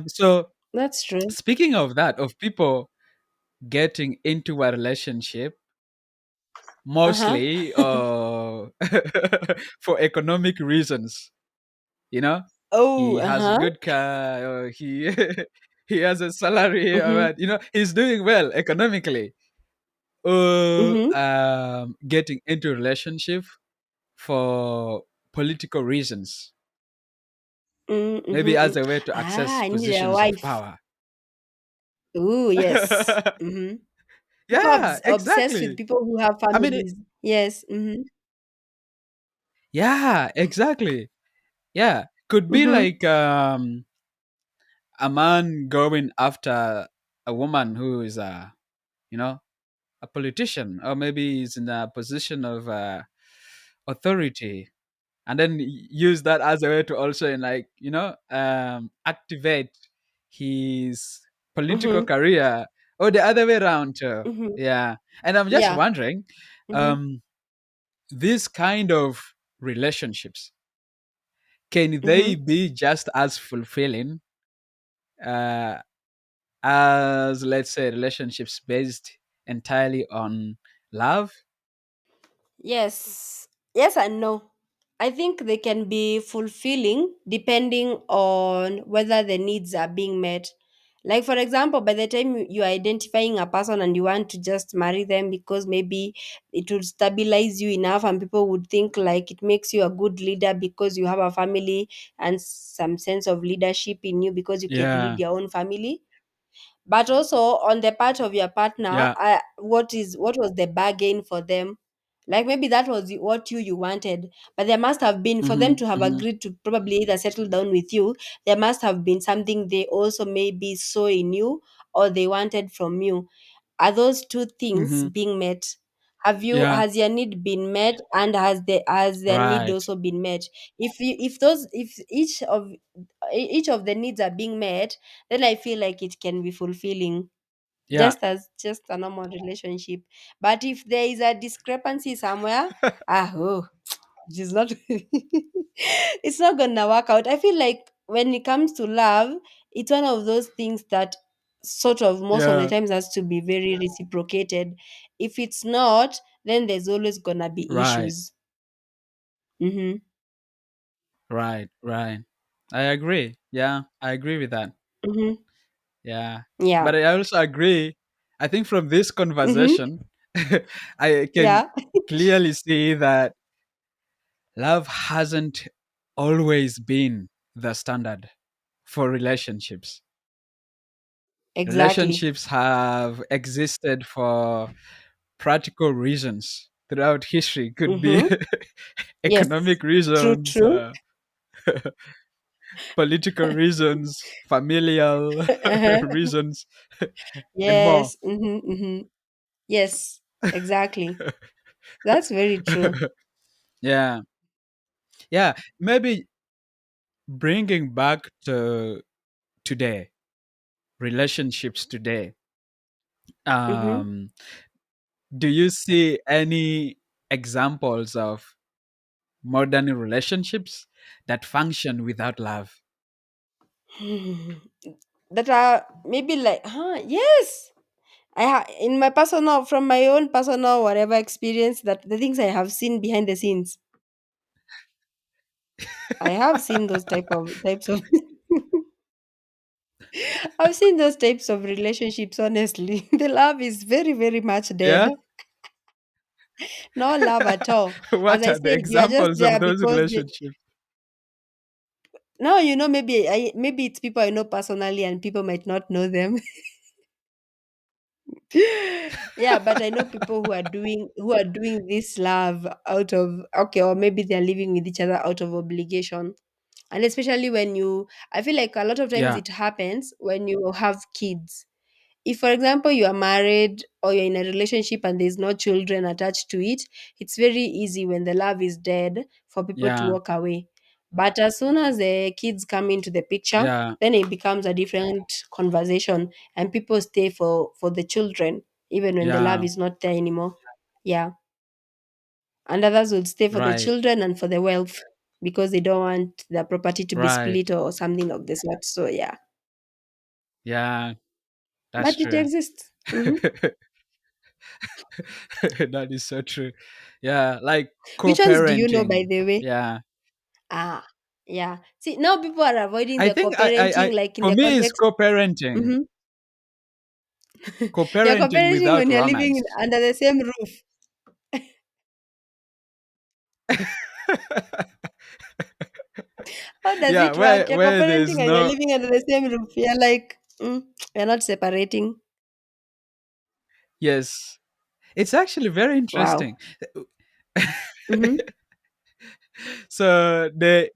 So That's true. speaking of that, of people getting into a relationship Uh-huh. mostly for economic reasons, you know, Oh, he has a uh-huh. good car, or he he has a salary, or Mm-hmm. what, he's doing well economically. Mm-hmm. Getting into a relationship for political reasons, maybe Mm-hmm. as a way to Ah, access I need a positions of wife. power. Oh, yes. Mm-hmm. People are Yeah, obsessed with exactly. people who have I mean, families. Yes. Mm-hmm. yeah, exactly. Yeah, could be Mm-hmm. like a man going after a woman who is you know a politician, or maybe he's in a position of authority, and then use that as a way to also like activate his political Mm-hmm. career, or the other way around too. Mm-hmm. Yeah, and I'm just Yeah. wondering, Mm-hmm. um these kind of relationships, can they Mm-hmm. be just as fulfilling uh as, let's say, relationships based entirely on love? Yes. Yes and no. I think they can be fulfilling depending on whether the needs are being met. Like, for example, by the time you are identifying a person and you want to just marry them because maybe it will stabilize you enough, and people would think like it makes you a good leader because you have a family and some sense of leadership in you because you can lead Yeah, your own family. But also on the part of your partner, yeah. what was the bargain for them? Like maybe that was what you wanted, but there must have been, for them Hmm, to have hmm, agreed to probably either settle down with you, there must have been something they also maybe saw in you or they wanted from you. Are those two things hmm. being met? Have you Yeah, has your need been met, and has their need right. also been met? If each of the needs are being met, then I feel like it can be fulfilling, Yeah. just as just a normal relationship. But if there is a discrepancy somewhere, oh, it is not it's not gonna work out. I feel like when it comes to love, it's one of those things that sort of most of the Yeah, times has to be very reciprocated. If it's not, then there's always gonna be right, issues. Mm-hmm. right, right. I agree. Yeah, I agree with that. Mm-hmm. Yeah. Yeah. But I also agree. I think from this Mm-hmm. conversation, I can Yeah. clearly see that love hasn't always been the standard for relationships. Exactly. Relationships have existed for practical reasons throughout history. Could be Mm-hmm. Yes. economic True. reasons, True. political reasons, familial Uh-huh. reasons, and more. Yes. Mm-hmm. Mm-hmm. Yes. Exactly. That's very true. Yeah, yeah. Maybe bringing back to today, relationships today. Mm-hmm. Um, do you see any examples of modern relationships that function without love? That are maybe like, yes. In my personal, from my own personal whatever experience, that the things I have seen behind the scenes, I have seen those types of I've seen those types of relationships. Honestly, the love is very very much Yeah. dead. No love at all. As What I are the said, you are just examples of there those because relationships? no, maybe it's people I know personally, and people might not know them. Yeah, but I know people who are doing this love out of, okay, or maybe they're living with each other out of obligation. And especially when I feel like a lot of times Yeah, it happens when you have kids. If, for example, you are married or you're in a relationship and there's no children attached to it, it's very easy when the love is dead for people to yeah, walk away. But as soon as the kids come into the picture, yeah, then it becomes a different conversation, and people stay for the children even when the love yeah, is not there anymore. Yeah, and others will stay for the right, children and for the wealth because they don't want their property to be right. split or something of the sort. So yeah, Yeah, but that's it true. exists. Hmm. That is so true. Yeah, like Which ones do you know, by co-parenting. the way? Yeah, Ah, yeah. See, now people are avoiding I the think I co-parenting, like in for the me is context. co-parenting. Hmm. You're Co-parenting co-parenting without when you're living romance. under the same roof. How does Yeah, it work? You're where co-parenting there's and you're no, living under the same roof. You're like, we're not separating. yes. It's actually very Wow. interesting. Mm-hmm. So there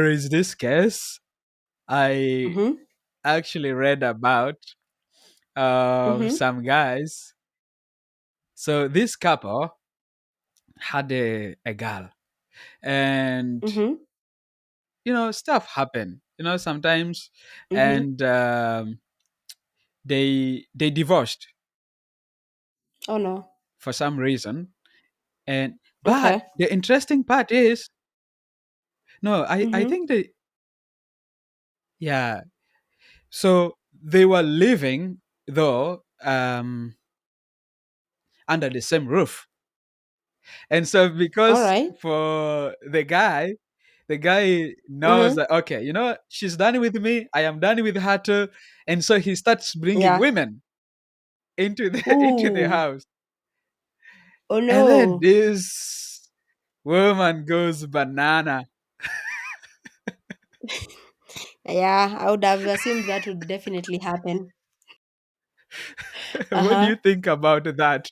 is this case I Mm-hmm. actually read about of Mm-hmm. some guys. So this couple had a girl, and Mm-hmm. stuff happen. Sometimes, Mm-hmm. and they divorced Oh no. for some reason. And but Okay. the interesting part is, no, I Mm-hmm. think they, yeah. So they were living though under the same roof. And so All because right. for the guy knows Mm-hmm. that, okay, she's done with me, I am done with her too. And so he starts bringing Yeah. women into the into the Ooh. house. Oh And then no. this woman goes banana. Yeah, I would have assumed that would definitely happen. What do you Uh-huh. think about that?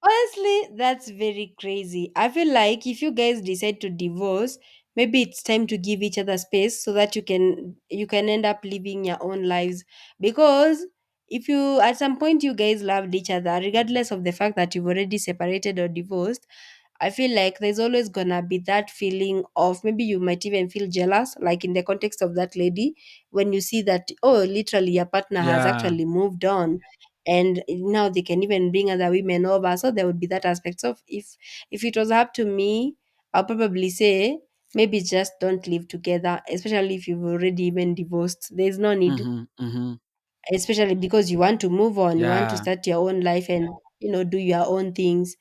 Honestly, that's very crazy. I feel like if you guys decide to divorce, maybe it's time to give each other space so that you can end up living your own lives. Because if you at some point you guys loved each other, regardless of the fact that you've already separated or divorced, I feel like there's always gonna be that feeling of maybe you might even feel jealous, like in the context of that lady, when you see that, oh, literally your partner has Yeah. actually moved on and now they can even bring other women over. So there would be that aspect. So if it was up to me, I'll probably say maybe just don't live together, especially if you've already even divorced. There's no need, Mhm. Mhm. especially because you want to move on, you want to Yeah. start your own life and do your own things.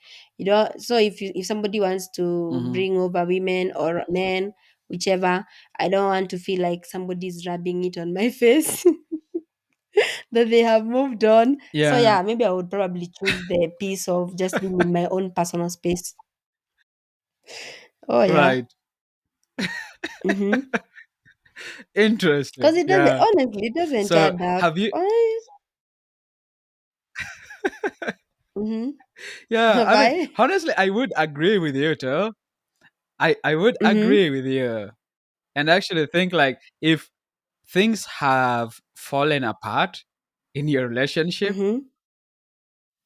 So if somebody wants to Mhm. bring over women or men, whichever, I don't want to feel like somebody's rubbing it on my face that they have moved on. So Yeah. yeah, maybe I would probably choose the piece of just being in my own personal space. Oh yeah. Right. Mm-hmm. Interesting. Because it doesn't, Yeah. honestly, it doesn't So add up. have you Mm-hmm. yeah, I mean, Bye. honestly, I would agree with you too. I would Mm-hmm. agree with you. And actually think, like, if things have fallen apart in your relationship, Mm-hmm.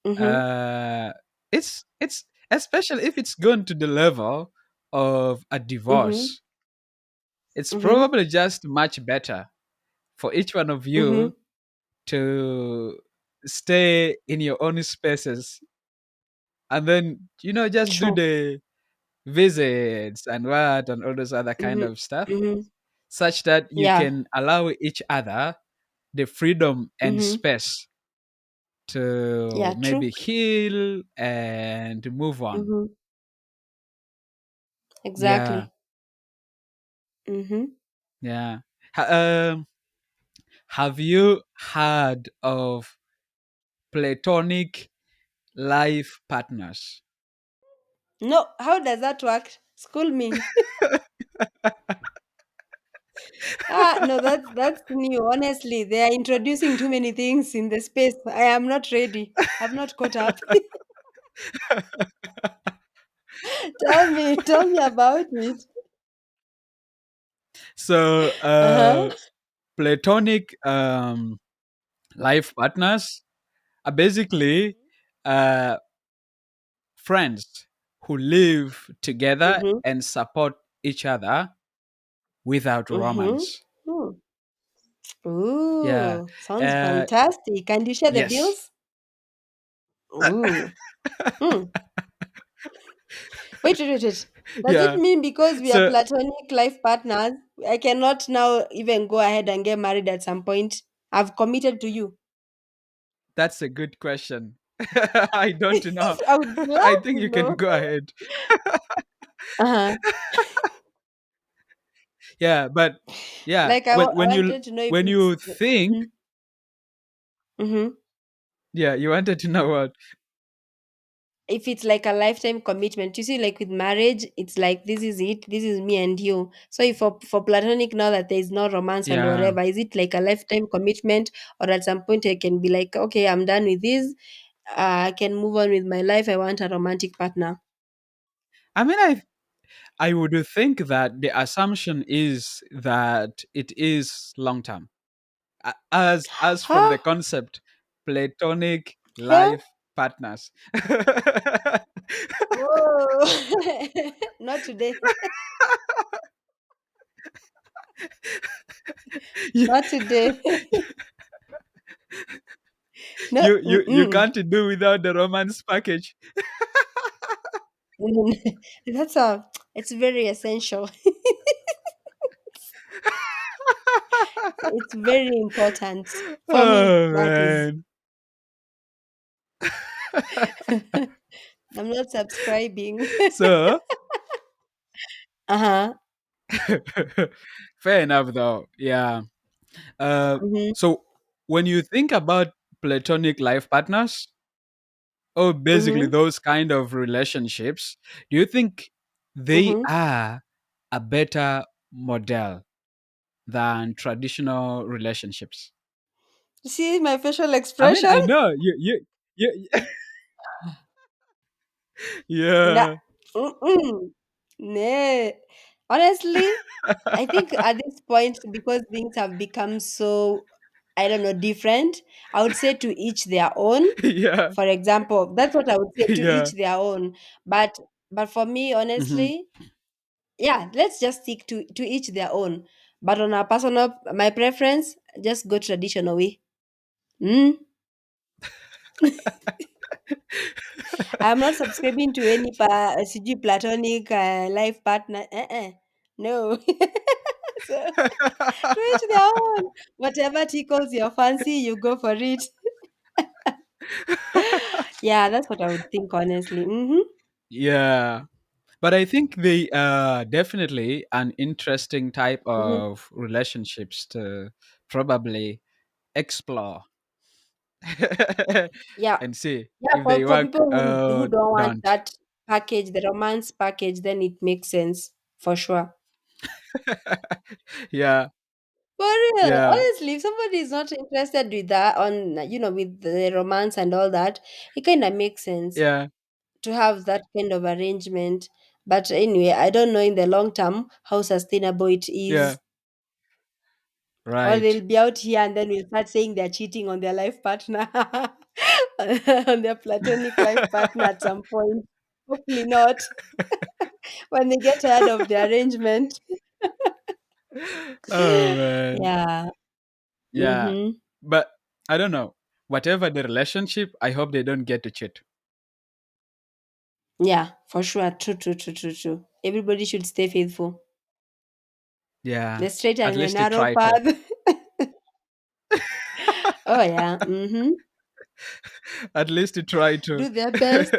Mm-hmm. uh it's especially if it's gone to the level of a Mm-hmm. divorce, it's Mm-hmm. probably just much better for each one of Mm-hmm. you to stay in your own spaces, and then just do True. the visits and what and all those other kind Mm-hmm. of stuff, Mm-hmm. such that you Yeah. can allow each other the freedom and Mm-hmm. space Yeah, to maybe true. heal and move on. Mm-hmm. Yeah, Exactly. Mm-hmm. yeah. Have you heard of Platonic life partners? No, how does that work? School me. No, that's new. Honestly, they are introducing too many things in the space. I am not ready. I've not caught up. Tell me about it. So, Uh-huh. Platonic life partners are basically uh, friends who live together Mm-hmm. and support each other without Mm-hmm. romance. Yeah. Ooh, sounds Uh, fantastic. Can you share the yes. bills? Ooh. Hmm. Wait. Does it Yeah. mean because we are So platonic life partners, I cannot now even go ahead and get married at some point? I've committed to you. that's a good question. I don't know. I would I love think to you can know. go ahead. Uh-huh. Yeah, but yeah, Like I wanted to know if when it's you think, mm-hmm. yeah, you wanted to know what? If it's like a lifetime commitment. You see, like with marriage, it's like this is it, this is me and you. So if for platonic, now that there is no romance and Yeah. whatever, is it like a lifetime commitment, or at some point I can be like, okay, I'm done with this, I can move on with my life, I want a romantic partner. I mean, I would think that the assumption is that it is long term, as from Huh? the concept platonic Yeah. life partners. Oh, not today. you, Not today. No. you Mm-mm. can't do without the romance package. That's a. It's very essential. It's very important for me. Oh That is. man. I'm not subscribing. So Uh-huh. fair enough though. Yeah. Mhm. So when you think about platonic life partners, or basically Mhm. those kind of relationships, do you think they Mhm. are a better model than traditional relationships? See my facial I mean, expression? I know you Nah. yeah. Mm-mm. Nah. Honestly, I think at this point, because things have become so, I don't know, different, I would say to each their own. Yeah. For example, that's what I would say, to Yeah. each their own. But for me, Hmm. honestly, yeah, let's just stick to each their own. But on a personal, my preference, just go traditional way. Mm. I'm not subscribing to any CG platonic life partner. No. So to each their own. Whatever tickles your fancy, you go for it. Yeah, that's what I would think, honestly. Mm-hmm. Yeah. But I think they are definitely an interesting type Mm-hmm. of relationships to probably explore Yeah. and see Yeah, if they for work people who or don't want don't. that package, the romance package, then it makes sense for sure. Yeah. For real, Yeah. honestly, if somebody is not interested with that on with the romance and all that, it kind of makes sense Yeah. to have that kind of arrangement. But anyway, I don't know in the long term how sustainable it Yeah. is. Or Right. they'll be out here and then we'll start saying they're cheating on their life partner, on their platonic life partner at some point. Hopefully not. When they get tired of the arrangement. Oh man. Yeah. Yeah. Mm-hmm. But I don't know. Whatever the relationship, I hope they don't get to cheat. Yeah, for sure. True. Everybody should stay faithful. Yeah. The straight At and the least to narrow try to. path. Oh yeah. Mm-hmm. At least to try to. Do their best.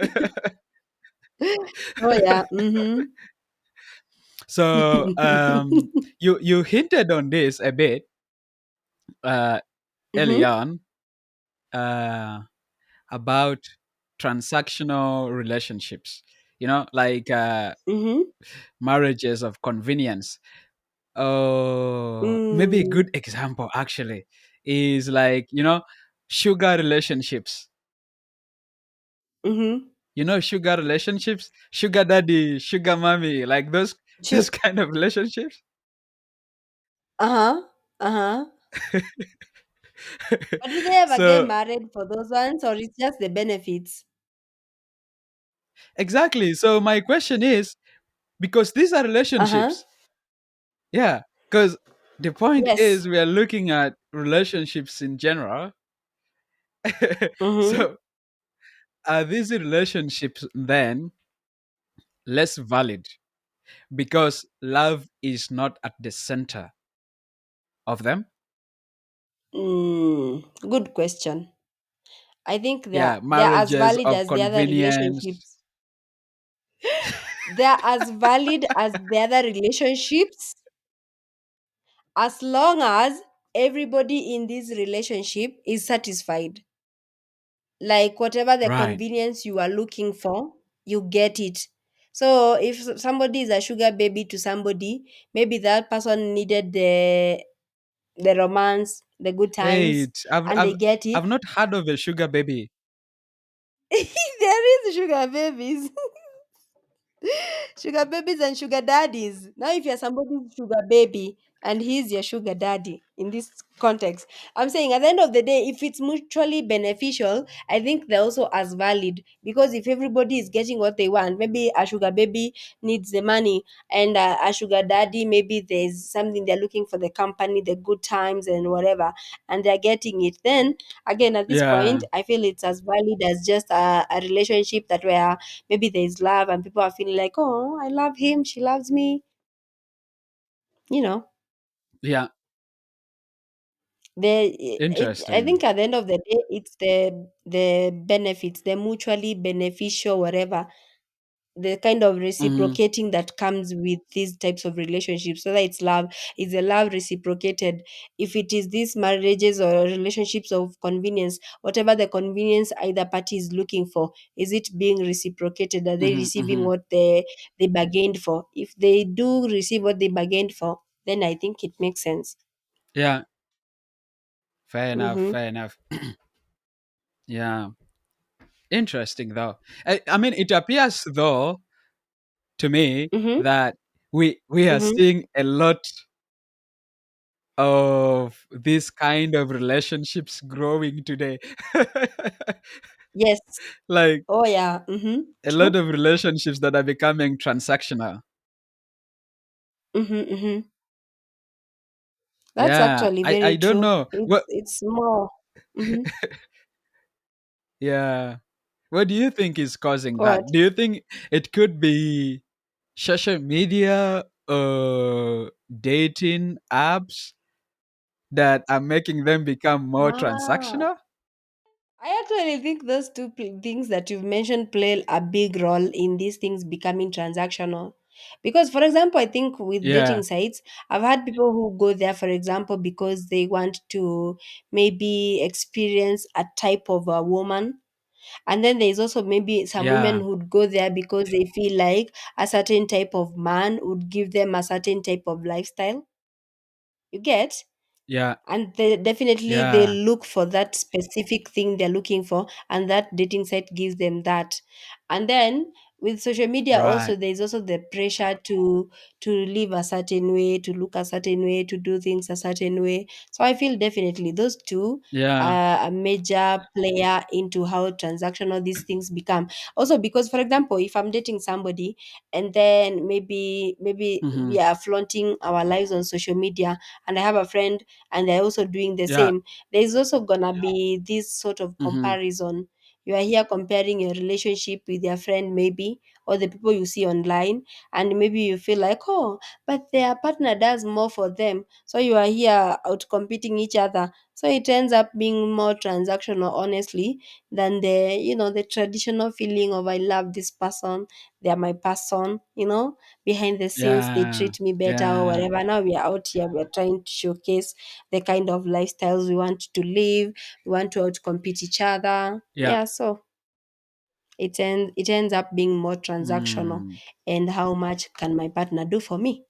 Oh yeah. Mm-hmm. So you hinted on this a bit uh early Mm-hmm. on uh about transactional relationships. Like Mm-hmm. marriages of convenience. Oh, maybe a Mm. good example actually is like, sugar relationships. Mm-hmm. Sugar relationships, sugar daddy, sugar mommy, like those Sure. those kind of relationships. Uh-huh. Uh-huh. But do they ever get So married for those ones, or it's just the benefits? exactly. So my question is, because these are Uh-huh. relationships. Yeah, because the point Yes. is we are looking at relationships in general. Mm-hmm. So are these relationships then less valid because love is not at the center of them? Good question. I think Yeah, they're as marriages valid of as the other convenience. relationships. They're as valid as the other relationships as long as everybody in this relationship is satisfied. Like whatever the Right. convenience you are looking for, you get it. So if somebody is a sugar baby to somebody, maybe that person needed the romance, the good times, Wait, I've and they I've get it. I've not heard of a sugar baby. There is sugar babies. Sugar babies and sugar daddies. Now, if you're somebody's sugar baby and he's your sugar daddy in this context, I'm saying at the end of the day, if it's mutually beneficial, I think they're also as valid because if everybody is getting what they want, maybe a sugar baby needs the money and a sugar daddy, maybe there's something they're looking for, the company, the good times, and whatever, and they're getting it. Then again, at this point, Yeah. I feel it's as valid as just a relationship that where maybe there's love and people are feeling like, oh, I love him, she loves me, you know. Yeah. I Interesting. think at the end of the day it's the benefits, the mutually beneficial whatever, the kind of Hmm. reciprocating that comes with these types of relationships. Whether it's love, is the love reciprocated? If it is these marriages or relationships of convenience, whatever the convenience either party is looking for, is it being reciprocated? Are they Hmm. receiving Hmm. what they bargained for? If they do receive what they bargained for, then I think it makes sense. Yeah. Fair enough. Mm-hmm. Fair enough. Yeah. Interesting though. I mean, it appears though to me Mm-hmm. that we are Mm-hmm. seeing a lot of this kind of relationships growing today. Yes. Like Oh yeah. Mm-hmm. a lot True. of relationships that are becoming transactional. Mm-hmm. Mm-hmm. That's Yeah, actually I very don't true. know. It's more. Mm-hmm. Yeah. What do you think is causing What? that? Do you think it could be social media or dating apps that are making them become more Ah, transactional? I actually think those things that you've mentioned play a big role in these things becoming transactional. Because, for example, I think with Yeah, dating sites, I've had people who go there, for example, because they want to maybe experience a type of a woman. And then there's also maybe some women yeah, who'd go there because they feel like a certain type of man would give them a certain type of lifestyle. You get? yeah, And they definitely they yeah. look for that specific thing they're looking for, and that dating site gives them that. And then with social media also, Right. there's also the pressure to live a certain way, to look a certain way, to do things a certain way. So I feel definitely those two Yeah, are a major player into how transactional these things become. Also because, for example, if I'm dating somebody and then maybe hmm, we are flaunting our lives on social media, and I have a friend and they're also doing the yeah, same, there's also gonna be this sort of hmm, comparison. You are here comparing your relationship with your friend, maybe, or the people you see online, and maybe you feel like, oh, but their partner does more for them. So you are here out competing each other. So it ends up being more transactional, honestly, than the traditional feeling of I love this person, they're my person, behind the scenes they yeah, treat me better or yeah, whatever. Now we are out here, we are trying to showcase the kind of lifestyles we want to live. We want to outcompete each other. yeah. Yeah, so it ends up being more transactional. Mm, And how much can my partner do for me?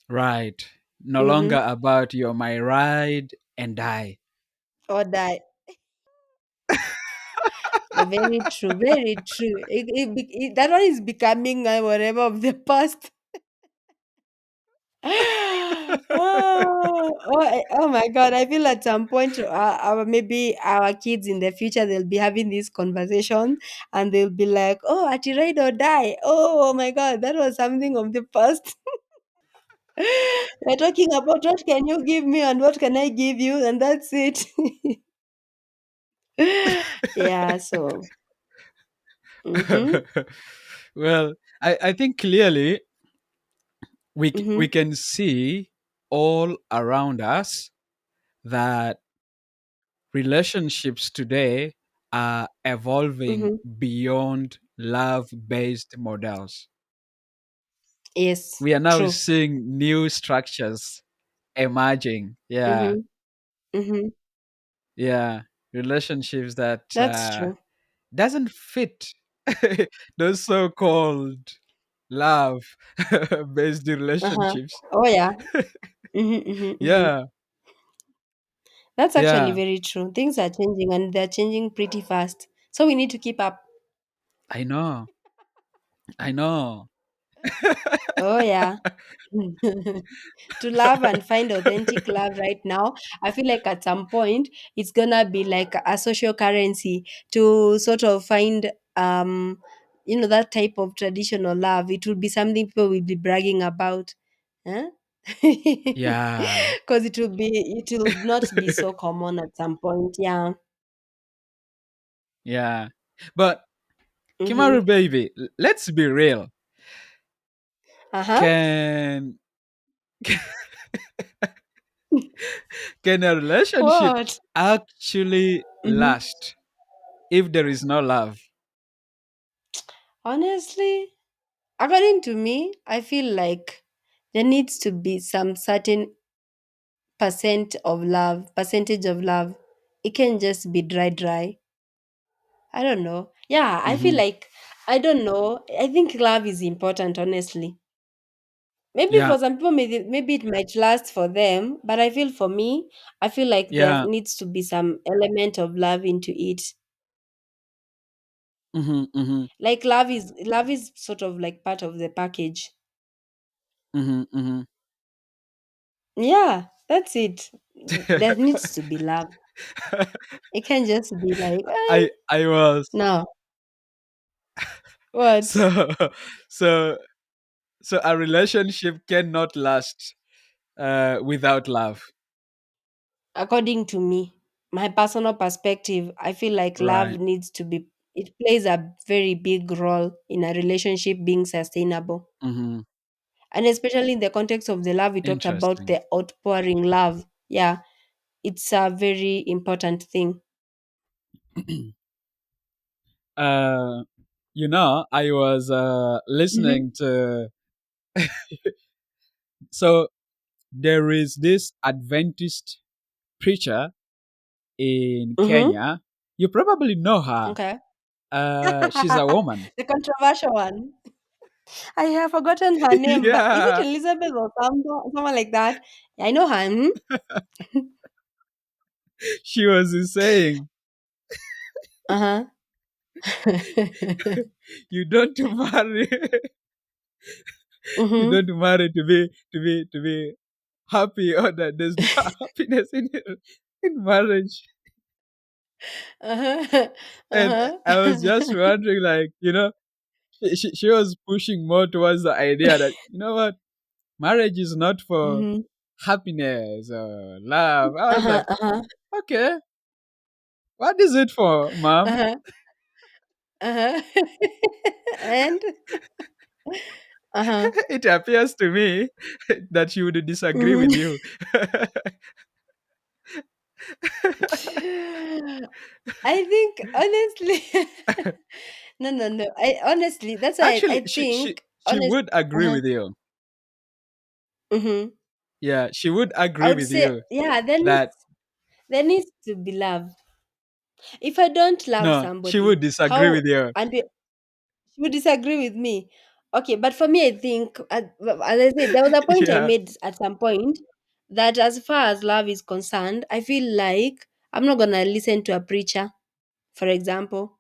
right. No Mm-hmm. longer about you're my ride and die. Or that. Very true, very true. That one is becoming whatever of the past. Oh my God. I feel at some point, maybe our kids in the future, they'll be having this conversation and they'll be like, oh, at ride or die. Oh my God. That was something of the past. We're talking about what can you give me and what can I give you, and that's it. Yeah. So, mm-hmm, Well, I think clearly we mm-hmm, can see all around us that relationships today are evolving mm-hmm. beyond love based models. Yes. We are now True. seeing new structures emerging. Yeah, Mm-hmm, mm-hmm. yeah. Relationships that That's true. doesn't fit those so-called love based Uh-huh. relationships. Oh yeah. Mm-hmm, mm-hmm, mm-hmm. Yeah, That's actually yeah. very true. Things are changing and they're changing pretty fast. So we need to keep up. I know. I know. Oh yeah. To love and find authentic love right now, I feel like at some point it's gonna be like a social currency to sort of find that type of traditional love. It will be something people will be bragging about. Huh? Yeah. Because it will not be so common at some point. Yeah. Yeah. But Mm-hmm. Kimaru baby, let's be real. Uh-huh. Can can a relationship What? actually Mm-hmm. last if there is no love? Honestly, according to me, I feel like there needs to be some certain percentage of love. It can just be dry. I don't know. Yeah, I feel Hmm. like I don't know. I think love is important, honestly. Maybe Yeah. for some people, maybe it might last for them, but I feel for me, I feel like there Yeah. needs to be some element of love into it. Hmm. Hmm. Like love is sort of like part of the package. Hmm. Hmm. Yeah, that's it. There needs to be love. It can't just be like, I was no, what? so so so a relationship cannot last without love. According to me, my personal perspective, I feel like love Right. needs to be, it plays a very big role in a relationship being sustainable. Hmm. And especially in the context of the love, we talked about Interesting. the outpouring love. Yeah, it's a very important thing. uh I was Mm-hmm. listening to, so there is this Adventist preacher in Mm-hmm. Kenya. You probably know her. Okay. She's a woman. The controversial one. I have forgotten her name, but is it Yeah, Elizabeth or someone like that? Yeah, I know her. Hmm? she was saying, Uh-huh. you don't marry, you Mm-hmm. don't marry to be happy, or that there's no happiness in marriage. Uh-huh. And Uh-huh. I was just wondering, like, she was pushing more towards the idea that, what, marriage is not for Mm-hmm. happiness or love. I was Uh-huh. like, Uh-huh. okay, what is it for, mom? Uh-huh. Uh-huh. And uh-huh. It appears to me that she would disagree with Mhm. you. I think honestly, no. I honestly, that's why I Actually, think she honest. would agree Uh-huh. with you. Mm-hmm. Yeah, she would I agree would with say, you yeah, that there needs to be love. If I don't love no, she would somebody, disagree how with you. and she would disagree with me. Okay, but for me, I think, as I said, there was a point I Yeah. made at some point that as far as love is concerned, I feel like I'm not gonna listen to a preacher, for example.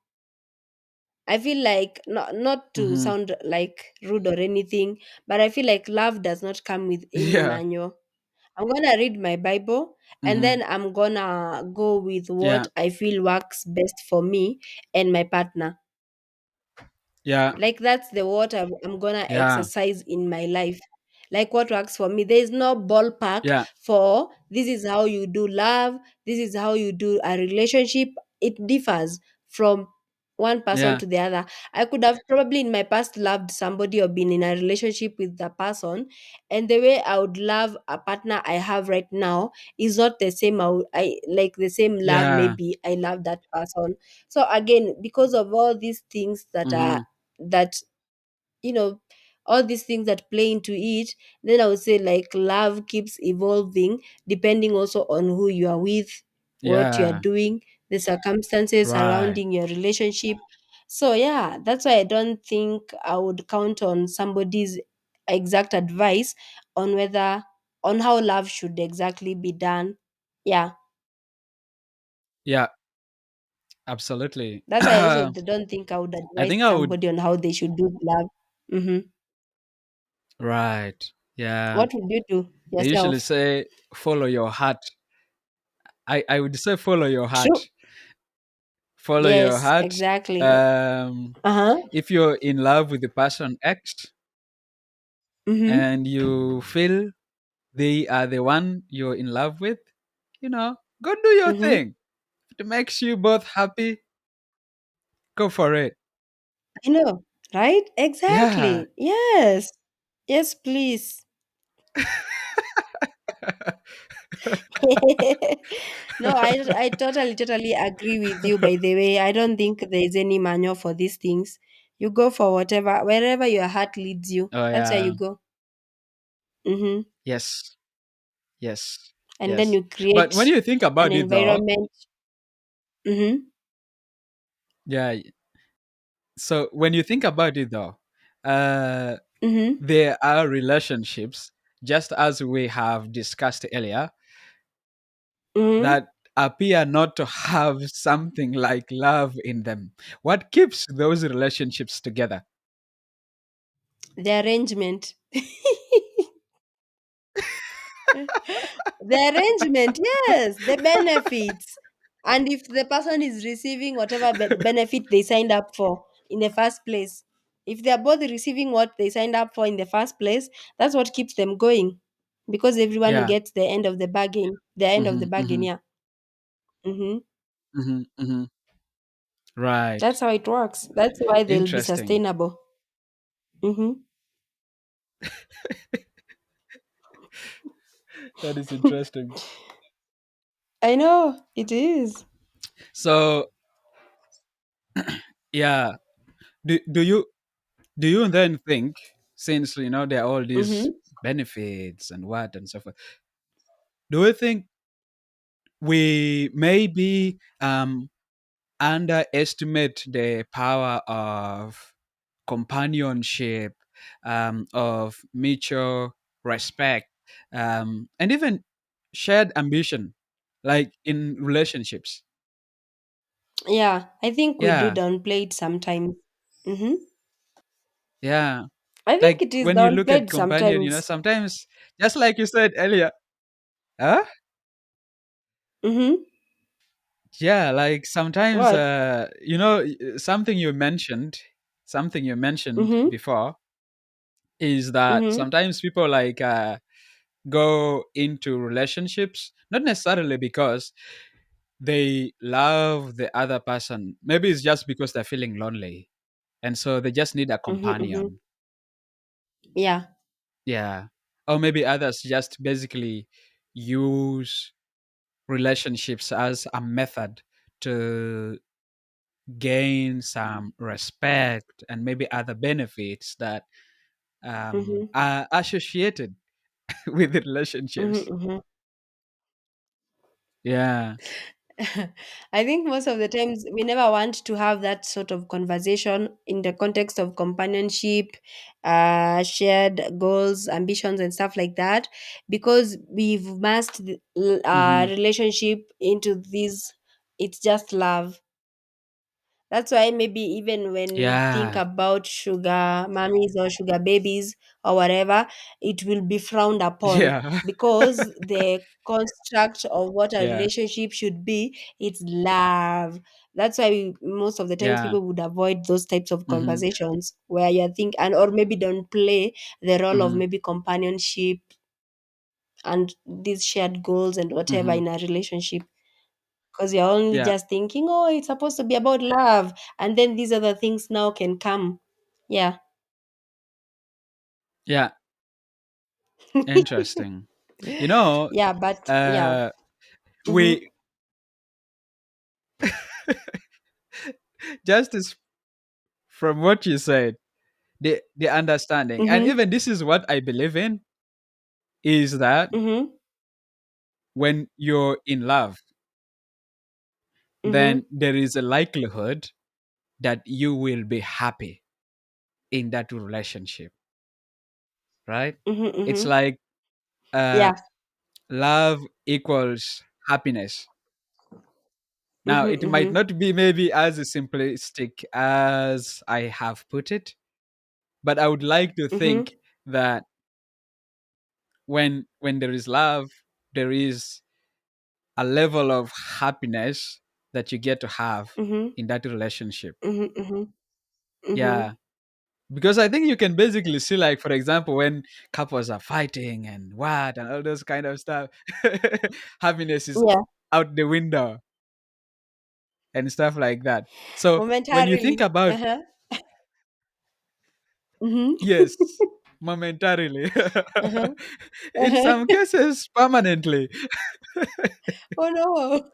I feel like, not to Mm-hmm. sound like rude or anything, but I feel like love does not come with any Yeah. manual. I'm gonna read my Bible, and Mm-hmm. then I'm gonna go with Yeah. what I feel works best for me and my partner. Yeah. Like that's the what I'm gonna Yeah. exercise in my life. Like what works for me. There is no ballpark Yeah. for this is how you do love, this is how you do a relationship. It differs from one person Yeah. to the other. I could have probably in my past loved somebody or been in a relationship with the person, and the way I would love a partner I have right now is not the same. I like the same love Yeah. maybe I love that person. So again, because of all these things Mm-hmm. that you know all these things that play into it, then I would say like love keeps evolving depending also on who you are with, what you are Yeah. doing, the circumstances Right. surrounding your relationship. So yeah, that's why I don't think I would count on somebody's exact advice on whether on how love should exactly be done. Yeah, Yeah. Absolutely. that's why I also don't think I would I advise think I would. somebody on how they should do love. Mm-hmm. Right. Yeah. What would you do They usually yourself? say follow your heart. I would say follow your True. heart. Follow your Yes, heart. exactly. Um, Uh-huh. if you're in love with the person X Mm-hmm. and you feel they are the one you're in love with, go do your Mm-hmm. thing. If it makes you both happy, go for it. I know, right? Yeah. Exactly. Yes. Yes, please. No, I totally agree with you, by the way. I don't think there is any manual for these things. You go for whatever, wherever your heart leads you. Oh That's where you yeah. go. Mm-hmm. Yes. Yes. And then Yes. you But create when you think an about it though, environment. Mm-hmm. yeah. So when you think about it though, uh Mm-hmm. there are relationships, just as we have discussed earlier, Mm-hmm. that appear not to have something like love in them. What keeps those relationships together? The arrangement. The arrangement, yes, the benefits. And if the person is receiving whatever benefit they signed up for in the first place, if they are both receiving what they signed up for in the first place, that's what keeps them going. Because everyone Yeah. gets the end of the bargain. The end of Mm-hmm, the bargain, mm-hmm, yeah. Mm-hmm. mm-hmm, mm-hmm. Right. That's how it works. That's why they'll be Interesting. sustainable. Mm-hmm. That is interesting. I know it is. So yeah, do you then think, since there are all these Mm-hmm. benefits and what and so forth, do you think we maybe underestimate the power of companionship, of mutual respect, and even shared ambition, like in relationships? Yeah, I think we do Yeah, downplay it sometimes. Mm-hmm. yeah. I think Like it is when you look at downplayed companion, sometimes. sometimes, just like you said earlier, huh? Mm-hmm. Yeah, like sometimes, What? something you mentioned Mm-hmm. before is that Mm-hmm. sometimes people like go into relationships not necessarily because they love the other person. Maybe it's just because they're feeling lonely, and so they just need a Mm-hmm. Mm-hmm. companion. Yeah. Yeah. Or maybe others just basically use relationships as a method to gain some respect and maybe other benefits that Mm-hmm. are associated with the relationships. Mm-hmm. Mm-hmm. Yeah. I think most of the times we never want to have that sort of conversation in the context of companionship, shared goals, ambitions, and stuff like that, because we've masked the Hmm. relationship into this. It's just love. That's why maybe even when we think Yeah. about sugar mummies or sugar babies or whatever, it will be frowned upon Yeah. because the construct of what a Yeah. relationship should be, it's love. That's why most of the times Yeah. people would avoid those types of Mhm. conversations where you think and or maybe don't play the role of Mhm. maybe companionship and these shared goals and whatever Mhm. in a relationship because you're only Yeah. just thinking, oh, it's supposed to be about love, and then these other things now can come. Yeah. Yeah. Interesting. You know, Yeah, but yeah. uh Mm-hmm. we just as from what you said, the understanding, and Mm-hmm. even this is what I believe in, is that Mm-hmm. when you're in love, Mm-hmm. then there is a likelihood that you will be happy in that relationship, right? Mm-hmm. It's Mm-hmm. like uh Yeah. love equals happiness. Now, Mm-hmm. it might Mm-hmm. not be maybe as simplistic as I have put it, but I would like to Mm-hmm. think that when there is love, there is a level of happiness that you get to have Mm-hmm. in that relationship. Mm-hmm. Mm-hmm. Mm-hmm. Yeah. Because I think you can basically see, like, for example, when couples are fighting and what and all those kind of stuff, happiness is Yeah. out the window and stuff like that. So when you think Momentarily. about, Uh-huh. Mm-hmm. yes, momentarily, Uh-huh. in Uh-huh. some cases, permanently. Oh no.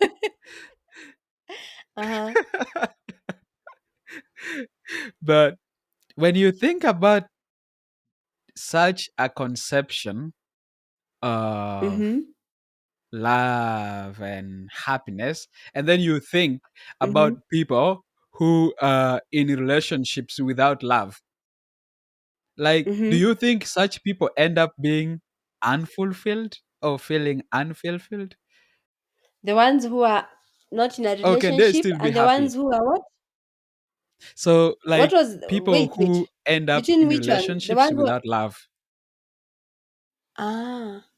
Uh-huh. But when you think about such a conception of Mm-hmm. love and happiness, and then you think about Mm-hmm. people who are in relationships without love, like, do Mm-hmm. you think such people end up being unfulfilled or feeling unfulfilled, The ones who are not in a or can they relationship still be and the ones happy? who are what? So, What like, was people wait. who end up Between in which one? The relationships ones who without love. ah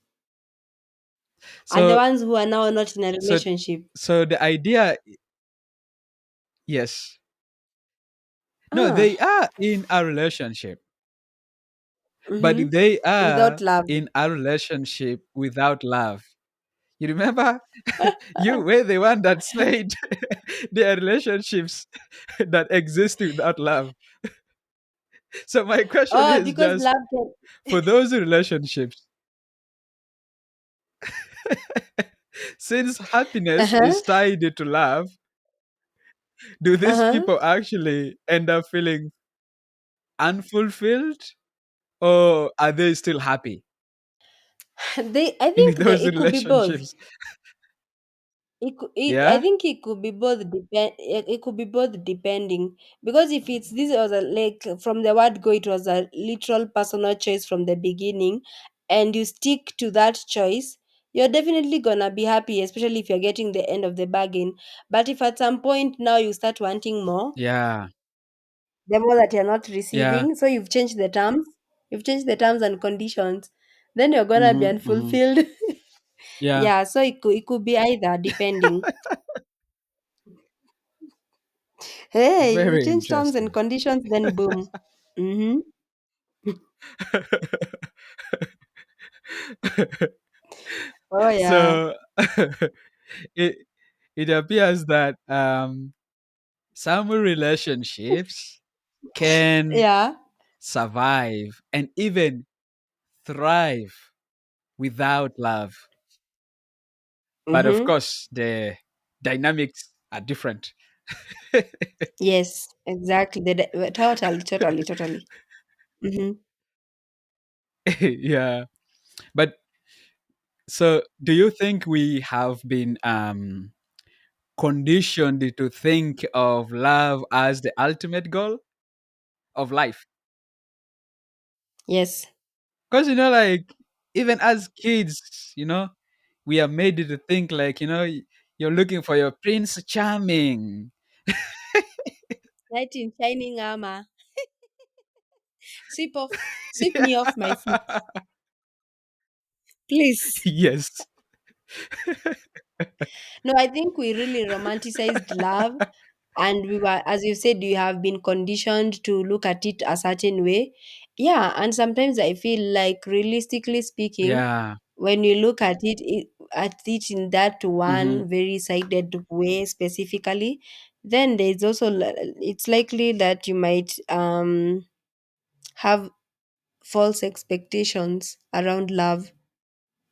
and the So ones who are now not in a so relationship. so the idea, yes, no, Ah. they are in a relationship, but Mm-hmm. they Without are love. in a relationship without love. You remember, you were the one that said there are relationships that exist without love. So my question Oh, is because just, love can for those relationships, since happiness uh-huh. is tied to love, do these Uh-huh. people actually end up feeling unfulfilled, or are they still happy They I in think those it could be both. relationships? I Yeah, think it could be both it could be both depending because if it's this was a like from the word go it was a literal personal choice from the beginning and you stick to that choice, you're definitely gonna be happy, especially if you're getting the end of the bargain. But if at some point now you start wanting more, yeah, the more that you're not yeah. receiving, so you've changed the terms and conditions, then you're gonna be Hmm. Hmm. unfulfilled. Yeah, Yeah, so it could be either depending. Hey, you very change terms and interesting. conditions, then boom. Mm-hmm. Oh yeah. So it it appears that some relationships can Yeah. survive and even thrive without love. But of Mm-hmm. course, the dynamics are different. Yes, exactly. Totally, totally, totally. Mm-hmm. Yeah. But so, do you think we have been conditioned to think of love as the ultimate goal of life? Yes. Because, like, even as kids, we are made to think, like, you're looking for your Prince Charming. Knight in shining armor. Sweep off, sweep me off my feet, please. Yes. No, I think we really romanticized love, and we were, as you said, you have been conditioned to look at it a certain way. Yeah, and sometimes I feel like, realistically speaking, Yeah. when you look at it in that Mm-hmm. one very sided way specifically, then there's also it's likely that you might have false expectations around love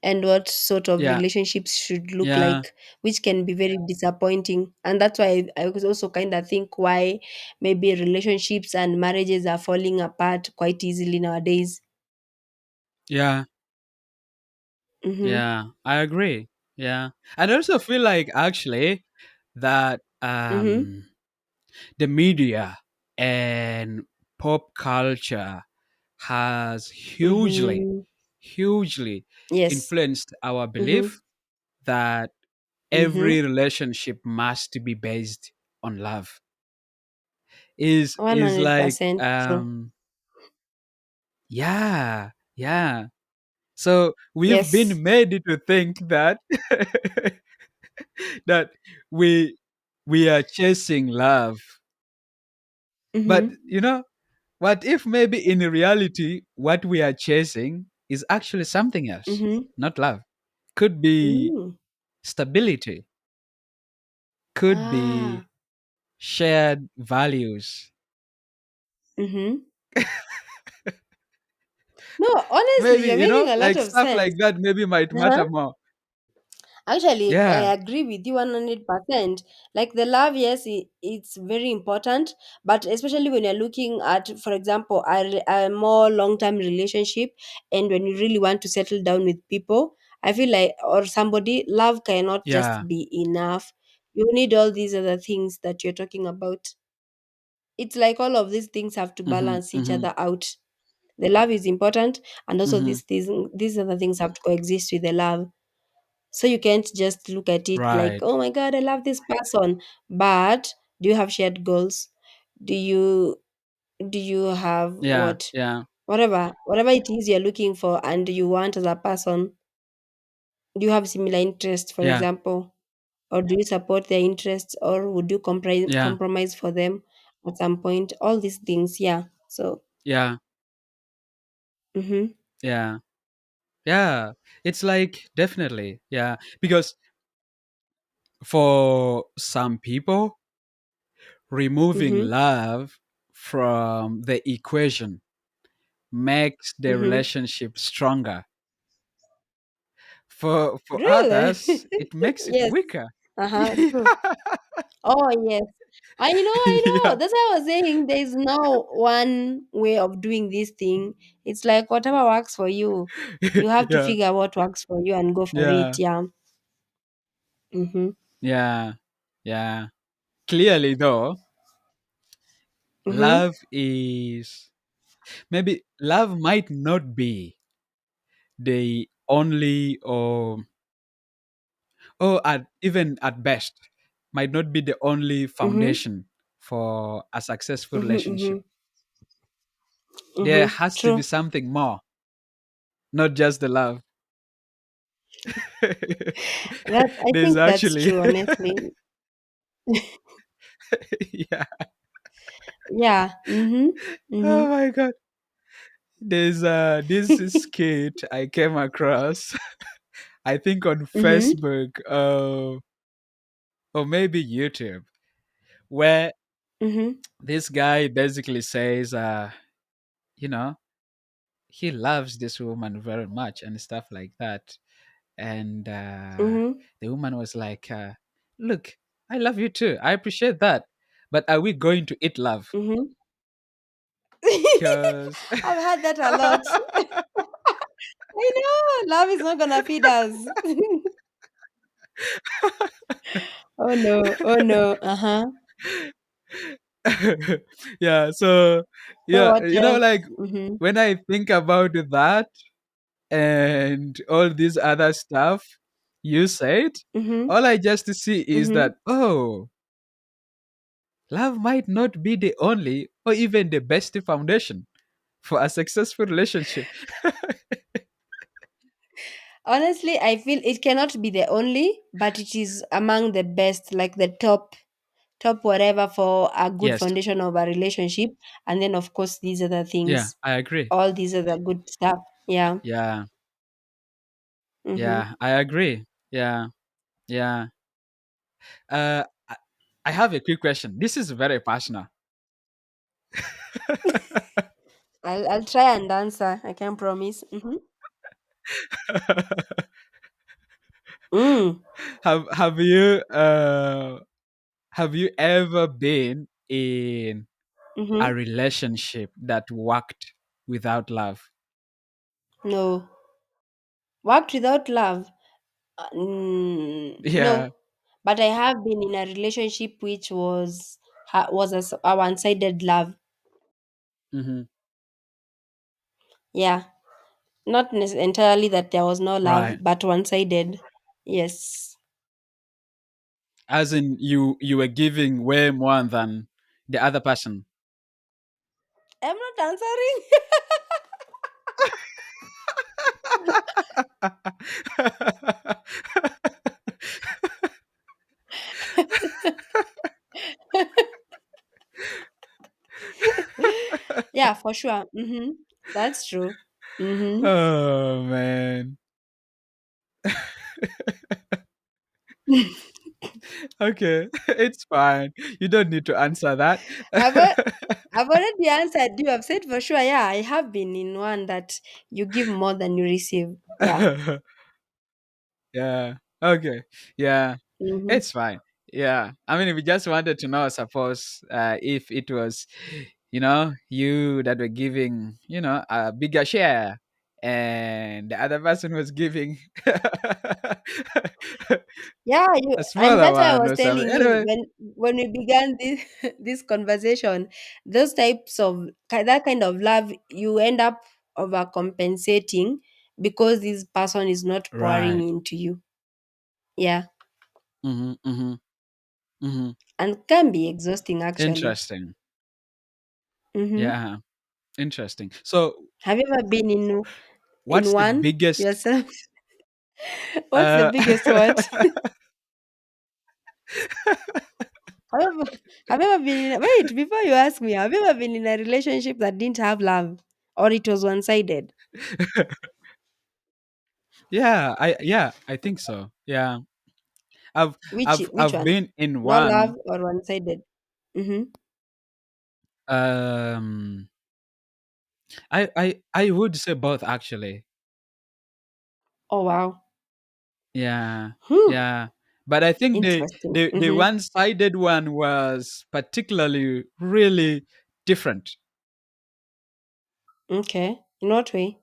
and what sort of Yeah. relationships should look Yeah. like, which can be very disappointing. And that's why I was also kind of think why maybe relationships and marriages are falling apart quite easily nowadays. Yeah. Mm-hmm. Yeah. I agree. Yeah. And I also feel like actually that Mm-hmm. the media and pop culture has Mm-hmm. hugely Yes. influenced our Mm-hmm. belief that Mm-hmm. every relationship must be based on love. Is like 100% true. yeah, yeah. So we've Yes. been made to think that that we we are chasing love. But Mm-hmm. what if maybe in reality what we are chasing is actually something else, Mm-hmm. not love. Could be Mm. stability, could be Ah. shared values. Mm-hmm. No, honestly, Maybe, you're making a lot like of stuff sense. like that maybe might Uh-huh. matter more. Actually, Yeah, I agree with you 100%. Like the love, yes, it's very important, but especially when you're looking at, for example, a more long term relationship, and when you really want to settle down with people, I feel like, or somebody, love cannot yeah. just be enough. You need all these other things that you're talking about. It's like all of these things have to Mhm, balance each mhm, other out. The love is important, and also mhm. these other things have to coexist with the love. So you can't just look at it like, Right. oh my God, I love this person. But do you have shared goals? Do you have Yeah, what? yeah, Whatever it is you're looking for and you want as a person, do you have similar interests, for yeah, example? Or do you support their interests, or would you yeah, compromise for them at some point? All these things, yeah. So yeah, mm-hmm, yeah, yeah. It's like definitely, yeah. Because for some people, removing mm-hmm, love from the equation makes the mm-hmm. relationship stronger. For Really? others, it makes it Yes. weaker. Uh-huh. True. Yeah, Oh, yes. I know. yeah, That's why I was saying there's no one way of doing this thing. It's like whatever works for you. You have to yeah, figure out what works for you and go for it. yeah, Yeah. Mm-hmm. yeah, yeah. Clearly, though, Mm-hmm. love is maybe love might not be the only or even at best might not be the only Mm-hmm. foundation for a successful Mm-hmm. relationship. Mm-hmm. There Mm-hmm. has to be True. something more, not just the love. I There's think that's actually true, honestly. yeah. Yeah. Mm-hmm. Mm-hmm. Oh my god. There's this skit I came across I think on Mm-hmm. Facebook or maybe YouTube where Mm-hmm. this guy basically says you know he loves this woman very much and stuff like that. And Mm-hmm. the woman was like, look, I love you too. I appreciate that. But are we going to eat love? Mm-hmm. Because, I've had that a lot. I know. Love is not gonna feed us. Oh no. Oh no. Uh-huh. yeah, so, So yeah, what else? like Mhm. when I think about that and all this other stuff you said, Mhm. all I just see is that, Mhm. oh, love might not be the only or even the best foundation for a successful relationship. Honestly, I feel it cannot be the only, but it is among the best, like the top whatever for a good Yes. foundation of a relationship. And then of course these other Yeah, things, I agree. all these other good stuff. Yeah. Yeah. Mm-hmm. Yeah, I agree. Yeah. Yeah. I I have a quick question. This is very personal. I'll try and answer. I can promise. Mm-hmm. Mm. Have have you ever been in a Mm-hmm. relationship that worked without love? No. Worked without love? Yeah. No. But I have been in a relationship which was a one-sided love. Hmm. Yeah. Not entirely that there was no love, Right. but one-sided. Yes. As in you were giving way more than the other person. I'm not answering. Yeah, for sure. Mm-hmm. That's true. Mm-hmm. Oh man. Okay, it's fine. You don't need to answer that. I've, al- I've already answered you. I've said for sure. Yeah, I have been in one that you give more than you receive. Yeah. Yeah. Okay. Yeah. Mm-hmm. It's fine. Yeah. I mean, if you just wanted to know, suppose if it was, you that were giving, a bigger share and the other person was giving Yeah, you a and smaller that's why I one was or something. telling you Anyway, when we began this this conversation, those types of that kind of love, you end up overcompensating because this person is not pouring right. into you. Yeah, Mm-hmm, mm-hmm, mm-hmm. and can be exhausting actually. Interesting. Mm-hmm. Yeah. Interesting. So, Have you ever been in what's the one biggest yourself? What's the uh biggest what? Have you ever, have you ever been in, wait, before you ask me, have you ever been in a relationship that didn't have love or it was one sided? yeah, I think so. Yeah. I've Which I've one? been in No love one. or one sided? Mm-hmm. um I would say both actually. Oh wow. Yeah. Hmm. Yeah. But I think the Interesting. the the Mm-hmm. one-sided one was particularly really different. Okay. In what way?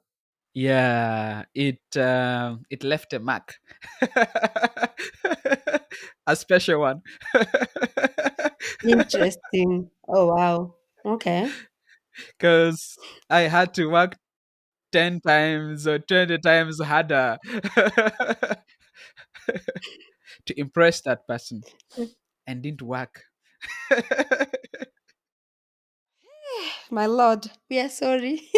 Yeah, it left a mark. A special one. Interesting. Oh wow. Okay. Because I had to work 10 times or 20 times harder to impress that person and didn't work. My lord, we are sorry.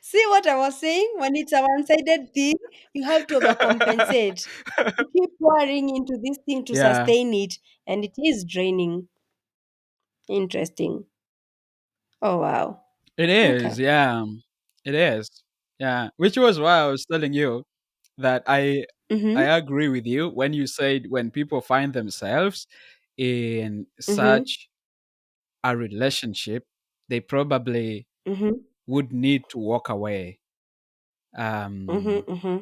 See what I was saying? When it's a one sided thing, you have to overcompensate. You keep pouring into this thing to Yeah, sustain it, and it is draining. Interesting. Oh wow. it Okay. is. Yeah, it is. Yeah, which was why I was telling you that I Mm-hmm. agree with you when you said when people find themselves in Mm-hmm. such a relationship, they probably Mm-hmm. would need to walk away. Mm-hmm. Um, Mm-hmm.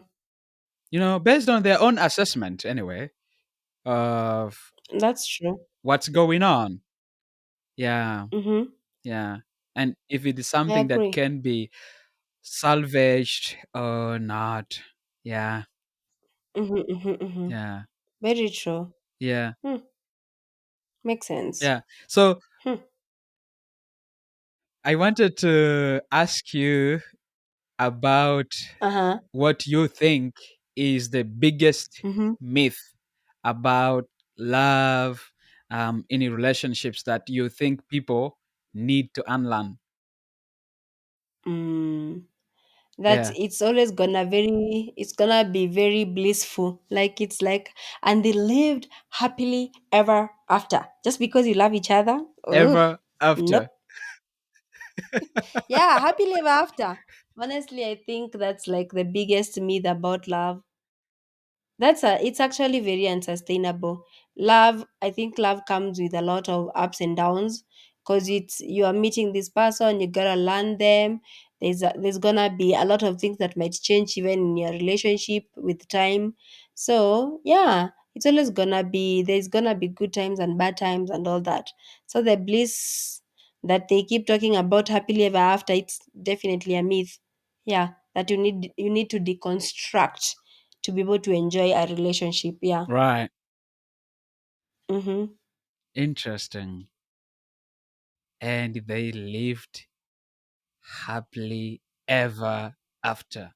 based on their own assessment anyway of That's true. what's going on. Yeah, Mm-hmm. yeah. And if it is I something that agree. can be salvaged or not. Yeah, Mm-hmm. Mm-hmm. Mm-hmm. yeah, Very true. yeah, Hmm. Makes sense. yeah. So Hmm. I wanted to ask you about Uh-huh. what you think is the biggest Mm-hmm. myth about love any relationships that you think people need to unlearn? Mm. That Yeah, it's gonna be very blissful. Like it's like, and they lived happily ever after. Just because you love each other? Ugh, ever nope. after. Yeah, happily ever after. Honestly, I think that's like the biggest myth about love. It's actually very unsustainable. Love, I think love comes with a lot of ups and downs because it's you are meeting this person, you gotta learn them. There's gonna be a lot of things that might change even in your relationship with time. So yeah, it's always gonna be there's gonna be good times and bad times and all that. So the bliss that they keep talking about happily ever after, it's definitely a myth. Yeah, that you need to deconstruct to be able to enjoy a relationship. Yeah. Right. Mm-hmm. Interesting. And they lived happily ever after.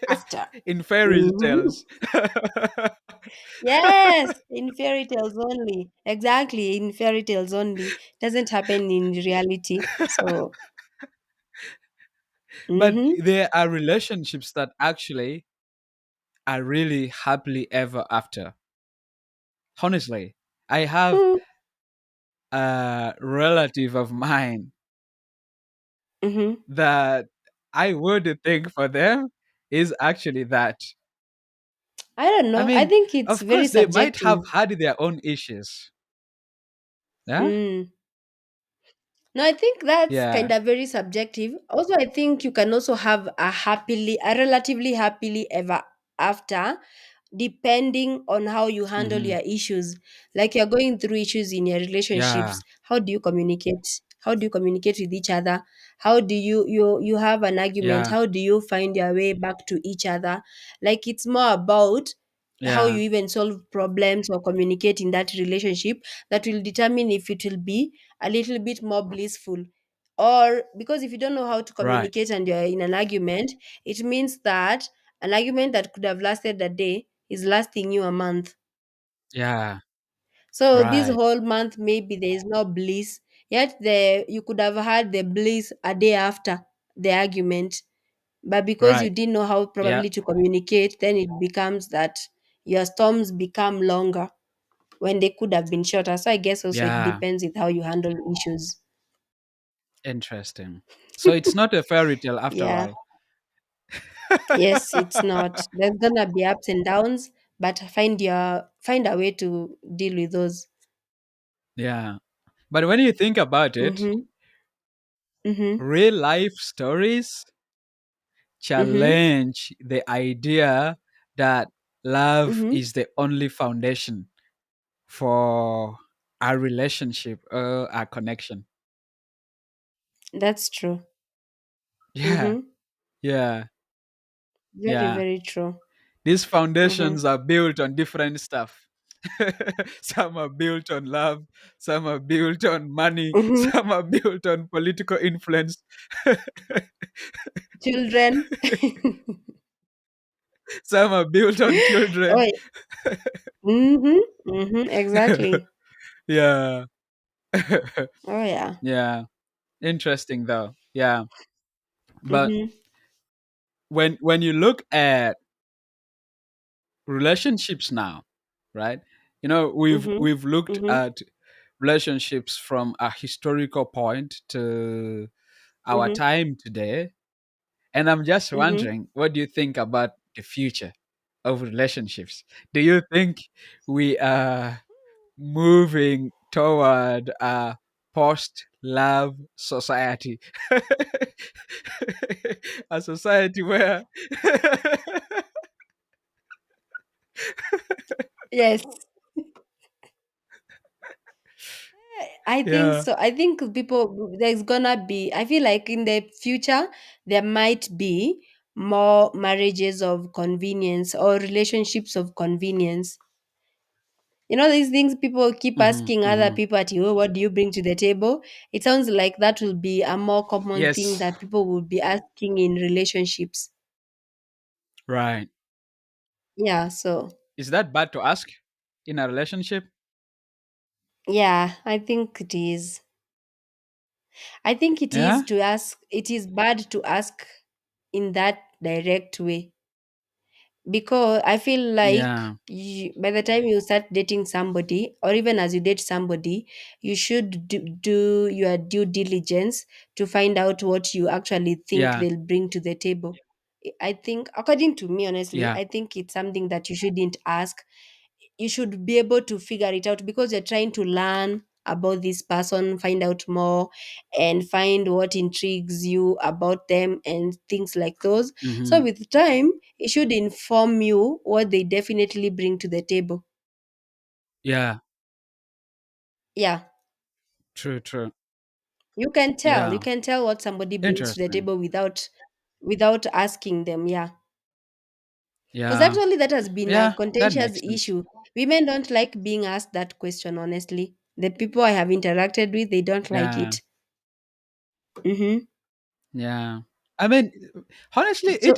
After. In fairy Hmm. tales. Yes, in fairy tales only. Exactly, in fairy tales only. Doesn't happen in reality. So, But mm-hmm. there are relationships that actually are really happily ever after. Honestly, I have a relative of mine Mm-hmm. that I would think for them is actually that. I don't I know. I mean, think it's of very course, they might subjective. have had their own issues. Yeah, Mm. No, I think that's kind yeah, of very subjective. Also, I think you can also have a relatively happily ever after, depending on how you handle hmm, your issues. Like you're going through issues in your yeah, relationships. How do you communicate? How do you communicate with each other? How do you have an argument? yeah, How do you find your way back to each other? Like it's more about how you yeah, even solve problems or communicate in that relationship that will determine if it will be a little bit more blissful. Or because if you don't know how to right, communicate and you're in an argument, it means that an argument that could have lasted a day is lasting you a month. yeah, So this right, whole month maybe there is no bliss. Yet the you could have had the bliss a day after the argument. But because you right, didn't know how yeah, probably to communicate, then it becomes that your storms become longer when they could have been shorter. So I guess also it yeah. depends with how you handle issues. Interesting. So it's not a fairy tale after Yeah. all. Yes, it's not. There's gonna be ups and downs, but find a way to deal with those. Yeah. But when you think about it, Mm-hmm. Mm-hmm. real life stories Mm-hmm. challenge the idea that love Mm-hmm. is the only foundation for our relationship or our connection. That's true. Yeah. Mm-hmm. Yeah. Very, Yeah. very true. These Mm-hmm. foundations are built on different stuff. Some are built on love, some are built on money, Mm-hmm. some are built on political influence, Children. some are built on Oh, children. yeah. Mm-hmm. Mm-hmm. Exactly. Yeah. Oh yeah. Yeah. Interesting though. Yeah. But Mm-hmm. when you look at relationships now, right? You know, Mm-hmm. we've looked Mm-hmm. at relationships from a historical point to our Mm-hmm. time today. And I'm just Mm-hmm. wondering, what do you think about the future of relationships? Do you think we are moving toward a post love society? A society where, Yes. I think yeah, so. I think people there's gonna be I feel like in the future there might be more marriages of convenience or relationships of convenience. You know these things people keep hmm, asking other hmm, people at you, what do you bring to the table? It sounds like that will be a more common thing yes, that people will be asking in relationships. right. Yeah, so Is that bad to ask in a relationship? Yeah, I think it is. I think it is Yeah, to ask, it is bad to ask in that direct way, because I feel like yeah, by the time you start dating somebody, or even as you date somebody, you should do your due diligence to find out what you actually think yeah, they'll bring to the table. I think, according to me, honestly, yeah. I think it's something that you shouldn't ask. You should be able to figure it out because you're trying to learn about this person, find out more, and find what intrigues you about them and things like those. So Hmm. with time, it should inform you what they definitely bring to the table. Yeah, Yeah, true, true. you Yeah, can tell what somebody brings to the interesting. table without asking them. Yeah, because Yeah, actually that has been a yeah, that contentious makes sense. issue. Women don't like being asked that question, honestly. The people I have interacted with, they don't like Yeah, it. Mm-hmm. yeah. I mean, honestly, So,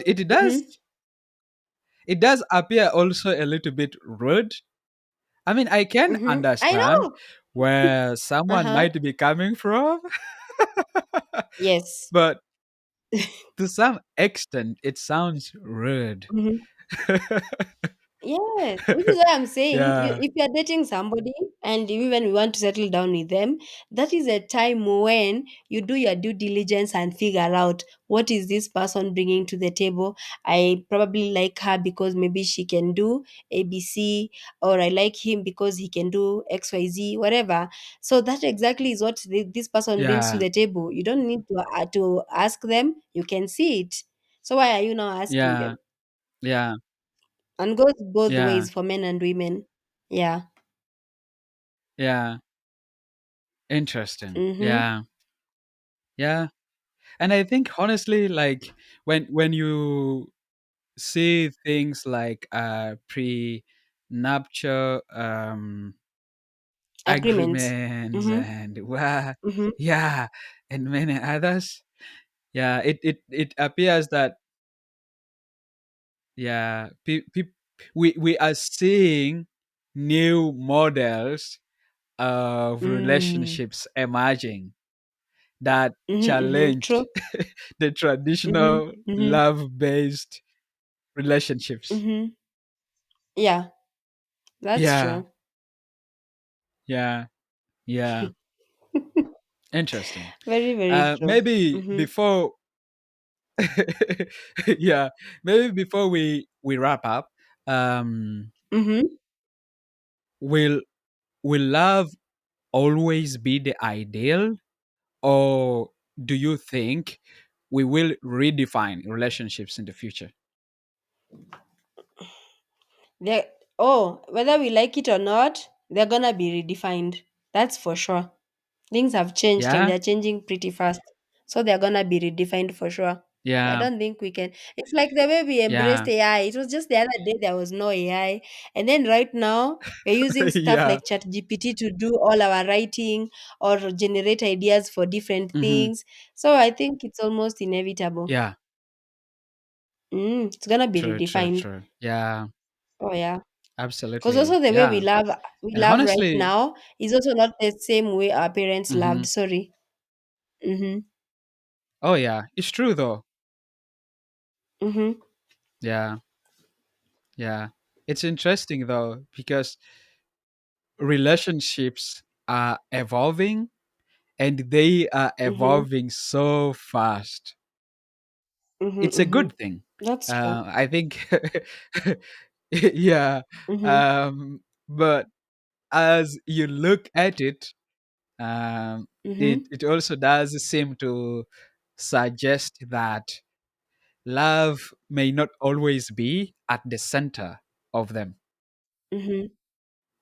it does appear also a little bit rude. I mean, I can I understand know. where someone Uh-huh. might be coming from, Yes. but to some extent, it sounds rude. Mhm. Yes, which is why I'm saying, Yeah, if you're dating somebody and even you want to settle down with them, that is a time when you do your due diligence and figure out what is this person bringing to the table. I probably like her because maybe she can do ABC, or I like him because he can do XYZ, whatever. So that exactly is what this person brings to yeah, the table. You don't need to ask them, you can see it. So why are you now asking yeah, them? yeah, And goes both yeah, ways for men and women. Yeah. yeah. Interesting. Mm-hmm. Yeah, yeah. And I think honestly, like when you see things like pre-nuptial Agreements. agreements Mm-hmm. and wow, Mm-hmm. yeah, and many others. Yeah, it appears that yeah, we are seeing new models of Mm. relationships emerging that Mm-hmm. Mm-hmm. True. challenged the Mm-hmm. traditional Mm-hmm. love-based relationships. Mm-hmm. Yeah, that's Yeah, true. yeah, yeah. Interesting. Very, very true. Maybe Mm-hmm. before, yeah, maybe before we wrap up, um, Mm-hmm. will will love always be the ideal, or do you think we will redefine relationships in the future? They oh, whether we like it or not, they're gonna be redefined. That's for sure. Things have changed and Yeah, they're changing pretty fast. So they're gonna be redefined for sure. I yeah, don't think we can. It's like the way we embraced yeah, AI. It was just the other day there was no AI. And then right now we're using stuff yeah, like ChatGPT to do all our writing or generate ideas for different hmm, things. So I think it's almost inevitable. yeah. It's gonna be True, true, redefined. true. Yeah, Oh yeah. Because absolutely. also the way Yeah, we and love right honestly, now is also not the same way our parents hmm, loved. Sorry. Mm-hmm. oh yeah, it's true though. Mm-hmm. Yeah, yeah. It's interesting though because relationships are evolving and they are Mm-hmm. evolving so fast. Mhm, It's a mhm. good thing. That's true. I think, yeah. Mhm, But as you look at it, mhm, it also does seem to suggest that love may not always be at the center of them. mhm.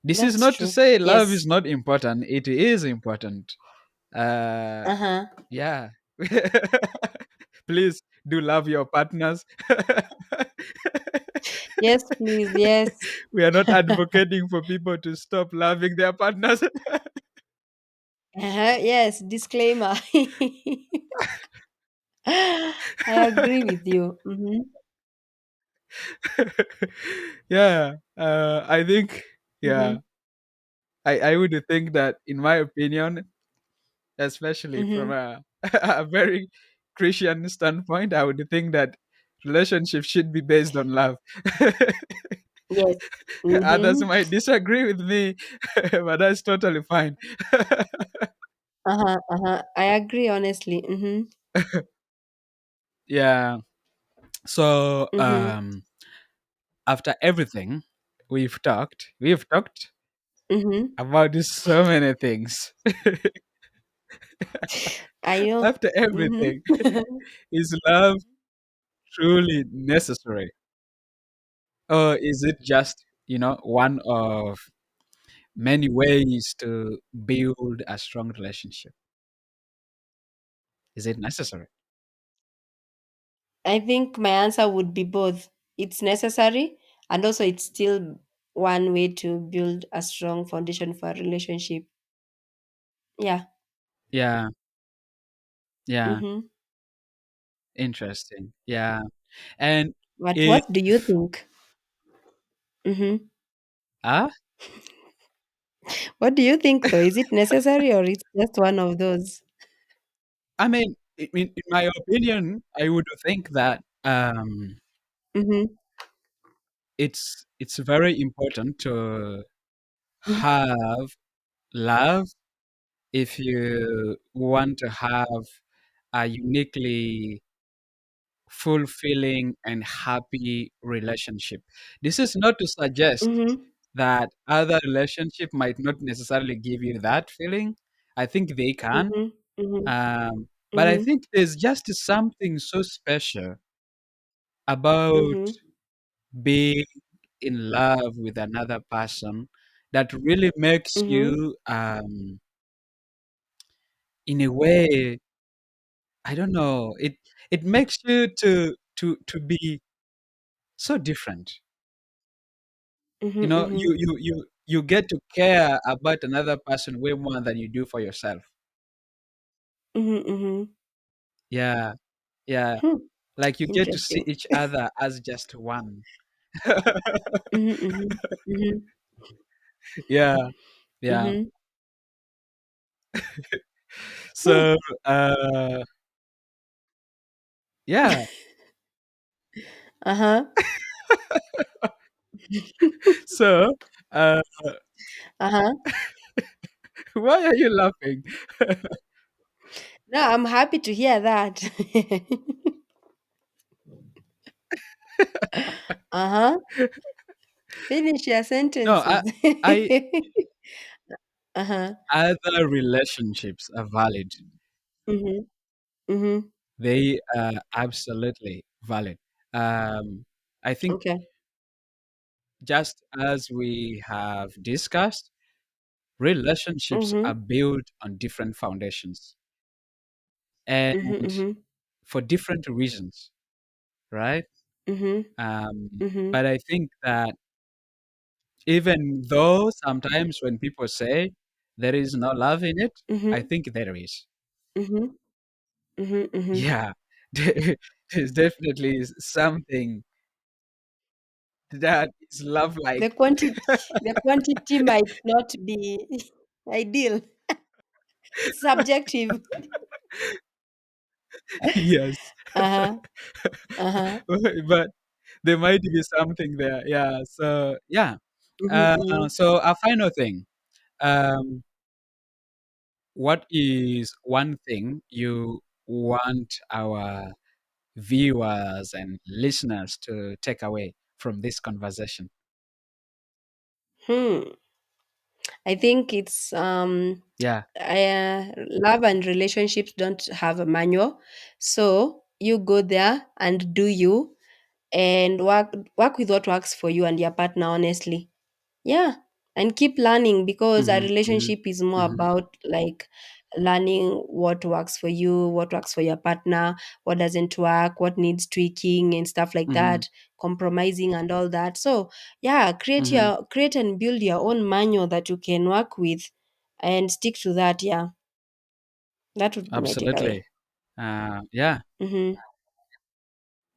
This is That's not to true. say love is Yes. not important. It is important. Uh, Uh-huh. yeah. Please do love your partners. Yes, please. Yes. We are not advocating for people to stop loving their partners. Uh-huh. Yes. Disclaimer. I agree with you. Mhm, Yeah. I think, yeah, mhm, I would think that, in my opinion, especially from Mm-hmm. a very Christian standpoint, I would think that relationships should be based on love. Yes. Others Mm-hmm. might disagree with me, but that's totally fine. Uh-huh. Uh-huh. I agree, honestly. Mm-hmm. Yeah. So Mm-hmm. after everything we've talked Mm-hmm. about so many things. I know. After everything, Mm-hmm. is love truly necessary? Or is it just, one of many ways to build a strong relationship? Is it necessary? I think my answer would be both. It's necessary, and also it's still one way to build a strong foundation for a relationship. Yeah. Yeah, yeah, Mm-hmm. interesting. Yeah. And But if what do you think? Mm-hmm. ah, What do you think, though? Is it necessary or it's just one of those? I mean, in my opinion, I would think that Mm-hmm. it's very important to have love if you want to have a uniquely fulfilling and happy relationship. This is not to suggest Mm-hmm. that other relationship might not necessarily give you that feeling. I think they can. Mm-hmm. Mm-hmm. But I Mm-hmm. think there's just something so special about Mm-hmm. being in love with another person that really makes Mm-hmm. you, in a way, I don't know, it makes you to be so different. Mm-hmm. Mm-hmm. You get to care about another person way more than you do for yourself. Mm-hmm. Mm-hmm. Yeah, yeah. Hmm. Like you get to see Interesting. each other as just one. Mm-hmm. Mm-hmm. Mm-hmm. Yeah, yeah. Mm-hmm. Hmm. So, uh, yeah. Uh-huh. So, uh, Uh-huh. why are you laughing? No, I'm happy to hear that. Uh-huh. Finish your No, sentences. I Uh-huh. other relationships are valid. Mhm. Mhm. They are absolutely valid. I think Okay. just as we have discussed, relationships are Mhm. built on different foundations and Mhm. Mhm. for different reasons, right? Mhm. Um, Mhm. but I think that even though sometimes when people say there is no love in it, I Mhm. think there is. Mhm. Mhm. Mhm. Yeah, there's definitely something that is love like. The quantity the quantity might not be ideal. It's subjective. Yes, Uh-huh. Uh-huh. but there might be something there. Yeah. So yeah. Mhm. Mhm. So a final thing. Um, what is one thing you want our viewers and listeners to take away from this conversation? Hmm. I think it's Yeah. love and relationships don't have a manual. So you go there and do you and work with what works for you and your partner honestly. Yeah. And keep learning because a Hmm. Hmm. relationship is more Hmm. about like learning what works for you, what works for your partner, what doesn't work, what needs tweaking and stuff like Hmm. that, compromising and all that. So, yeah, Hmm. create and build your own manual that you can work with and stick to that. Yeah. That would be my takeaway. Absolutely. Yeah. Mhm.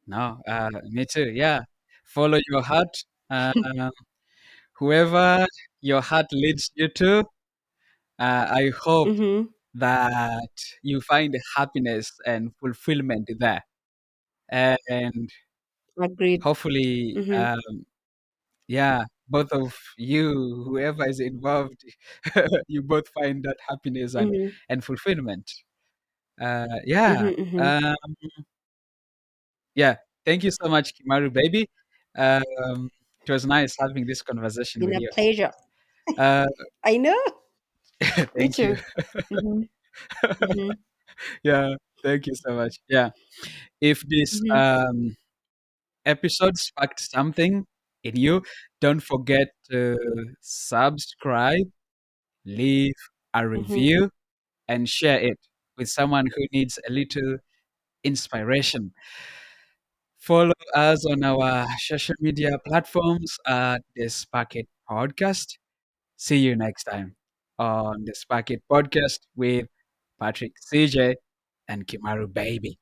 No. Me too. Yeah. Follow your heart. Uh, whoever your heart leads you to, I hope Mm-hmm. that you find happiness and fulfillment there. And Agreed. hopefully, Mm-hmm. yeah, both of you, whoever is involved, you both find that happiness Mm-hmm. and fulfillment. Yeah, Mm-hmm. Mm-hmm. um, yeah. Thank you so much, Kimaru baby. It was nice having this conversation Been with a you. pleasure. Uh, I know. Me thank you. too. Mm-hmm. Mm-hmm. Yeah, thank you so much. Yeah, if this Mm-hmm. episode sparked something in you, don't forget to subscribe, leave a Mm-hmm. review, and share it with someone who needs a little inspiration. Follow us on our social media platforms at the Spark It Podcast. See you next time on the Spark It Podcast with Patrick CJ and Kimaru Baby.